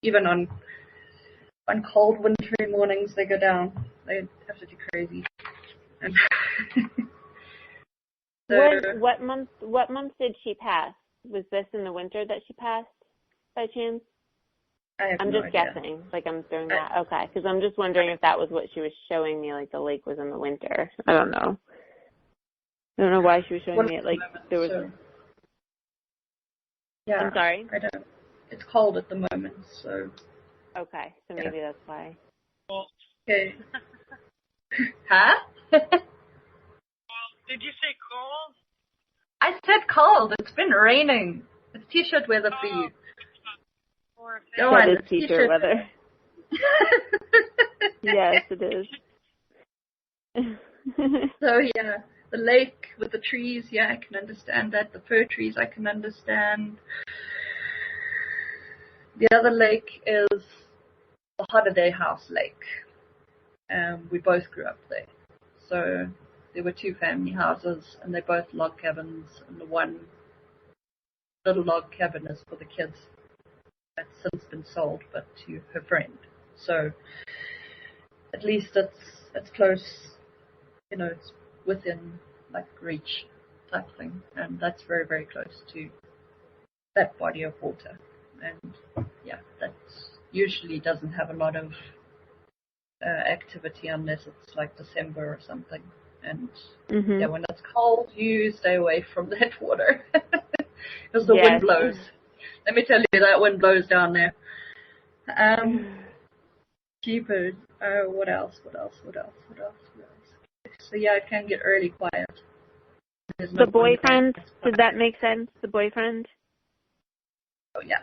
even on cold wintry mornings they go down. They have to do crazy. And what month did she pass? Was this in the winter that she passed by chance? I'm just guessing. Like I'm throwing that. Okay, because I'm just wondering if that was what she was showing me. Like the lake was in the winter. I don't know. I don't know why she was showing me it. Like there was. Yeah. I'm sorry. I don't. It's cold at the moment, so. Okay, so maybe that's why. Okay. Huh? Did you say cold? I said cold. It's been raining. It's t-shirt weather for you. Go on, it's t-shirt weather. Yes, it is. So, the lake with the trees, I can understand that. The fir trees, I can understand. The other lake is the Holiday House Lake. We both grew up there. So there were 2 family houses, and they're both log cabins, and the one little log cabin is for the kids. That's since been sold, but to her friend. So at least it's close, it's within like reach type thing, and that's very, very close to that body of water. And that usually doesn't have a lot of activity unless it's like December or something. And when it's cold, you stay away from that water because the wind blows. Let me tell you, that wind blows down there. Jeepers. What else? So it can get really quiet. The boyfriend, did that make sense? The boyfriend? Oh, yeah.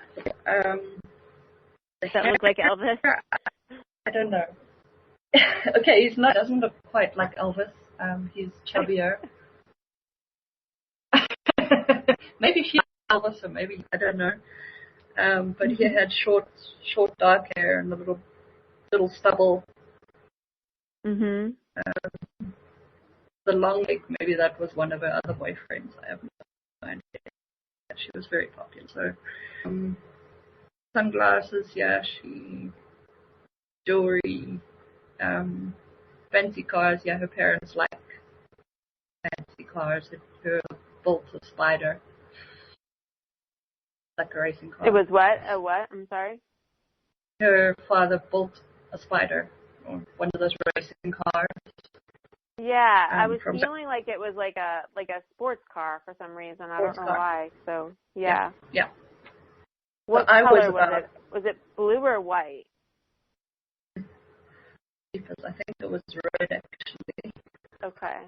Does that look like Elvis? I don't know. Okay, doesn't look quite like Elvis. He's chubbier. Maybe she's Elvis, or maybe, I don't know. But he had short dark hair and a little little stubble. Mhm. The long leg, maybe that was one of her other boyfriends. I have no idea. She was very popular. So, sunglasses, yeah, jewelry, fancy cars, yeah, her parents like fancy cars. Her built a spider, like a racing car. It was what? A what? I'm sorry? Her father built a spider, or one of those racing cars. Yeah, I was feeling like it was like a sports car for some reason. I don't know why. So yeah. Yeah. What color was it? Was it blue or white? Because I think it was red actually. Okay.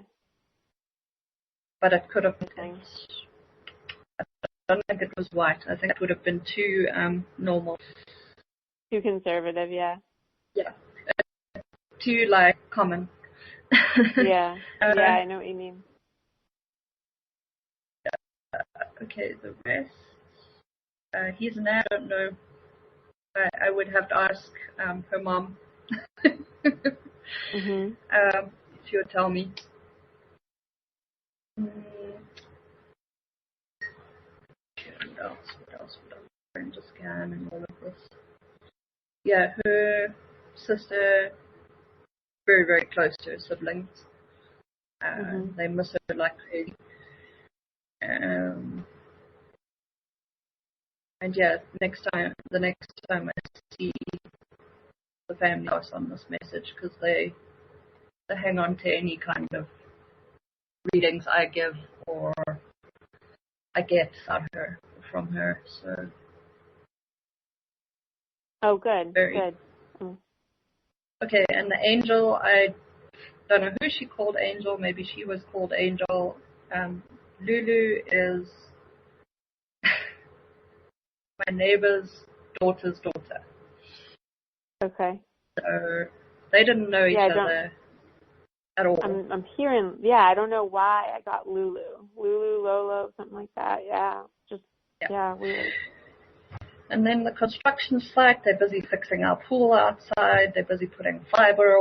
But it could have been. I don't think it was white. I think it would have been too normal. Too conservative, yeah. Yeah. Too like common. Yeah. Yeah, I know what you mean. Okay, the rest. He's an I don't know. I would have to ask her mom. Mhm. She would tell me. What else? I'm just scanning all of this. Yeah, her sister, very, very close to her siblings. They miss her like crazy. And yeah, the next time I see the family, pass on this message because they hang on to any kind of readings I give or I get from her. So. Oh, good. Good. Okay, and the angel, I don't know who she called Angel. Maybe she was called Angel. Lulu is my neighbor's daughter's daughter. Okay. So they didn't know each other at all. I'm hearing, I don't know why I got Lulu, Lolo, something like that. Yeah, weird. And then the construction site, they're busy fixing our pool outside. They're busy putting fiber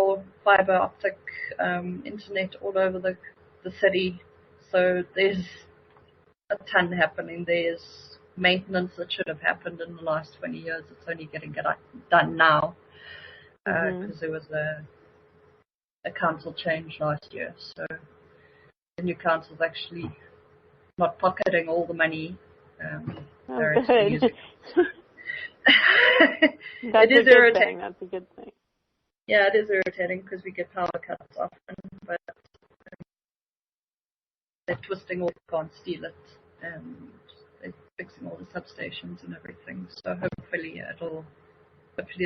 optic internet all over the city. So there's a ton happening. There's maintenance that should have happened in the last 20 years. It's only getting done now because there was a council change last year. So the new council's actually not pocketing all the money. They're actually using That's a good thing. That's a good thing. Yeah, it is irritating because we get power cuts often, but they're twisting all, can't steal it, and they're fixing all the substations and everything. So hopefully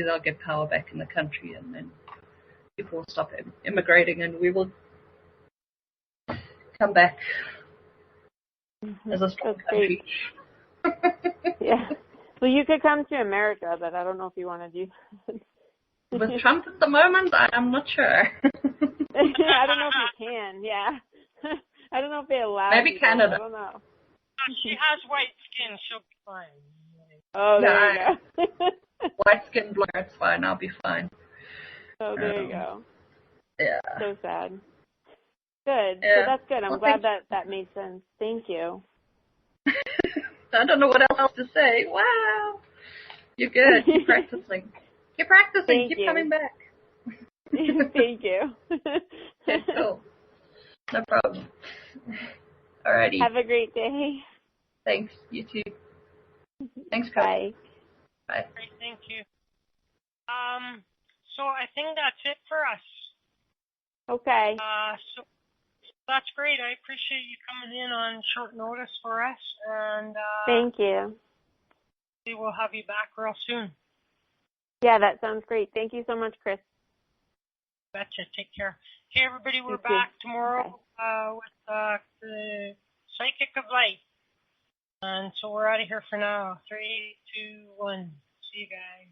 they'll get power back in the country, and then people will stop immigrating, and we will come back as a strong country. Yeah. Well, you could come to America, but I don't know if you want to do that. With Trump at the moment, I'm not sure. I don't know if you can, yeah. I don't know if they allow Maybe Canada. I don't know. She has white skin, she'll be fine. Oh, there you go. White skin, blur, it's fine, I'll be fine. Oh, there you go. Yeah. So sad. Good. Yeah. So that's good. I'm glad that made sense. Thank you. I don't know what else to say. Wow. You're good. Keep practicing. Keep practicing. Thank Keep you. coming back. Thank you. Okay, cool. No problem. Alrighty. Have a great day. Thanks. You too. Thanks, Coach. Bye. Bye. Great, thank you. So I think that's it for us. Okay. So that's great. I appreciate you coming in on short notice for us, and thank you. We will have you back real soon. Yeah, that sounds great. Thank you so much, Chris. Betcha. Take care. Okay, everybody, we're back tomorrow with the Psychic of Light. And so we're out of here for now. 3, 2, 1. See you guys.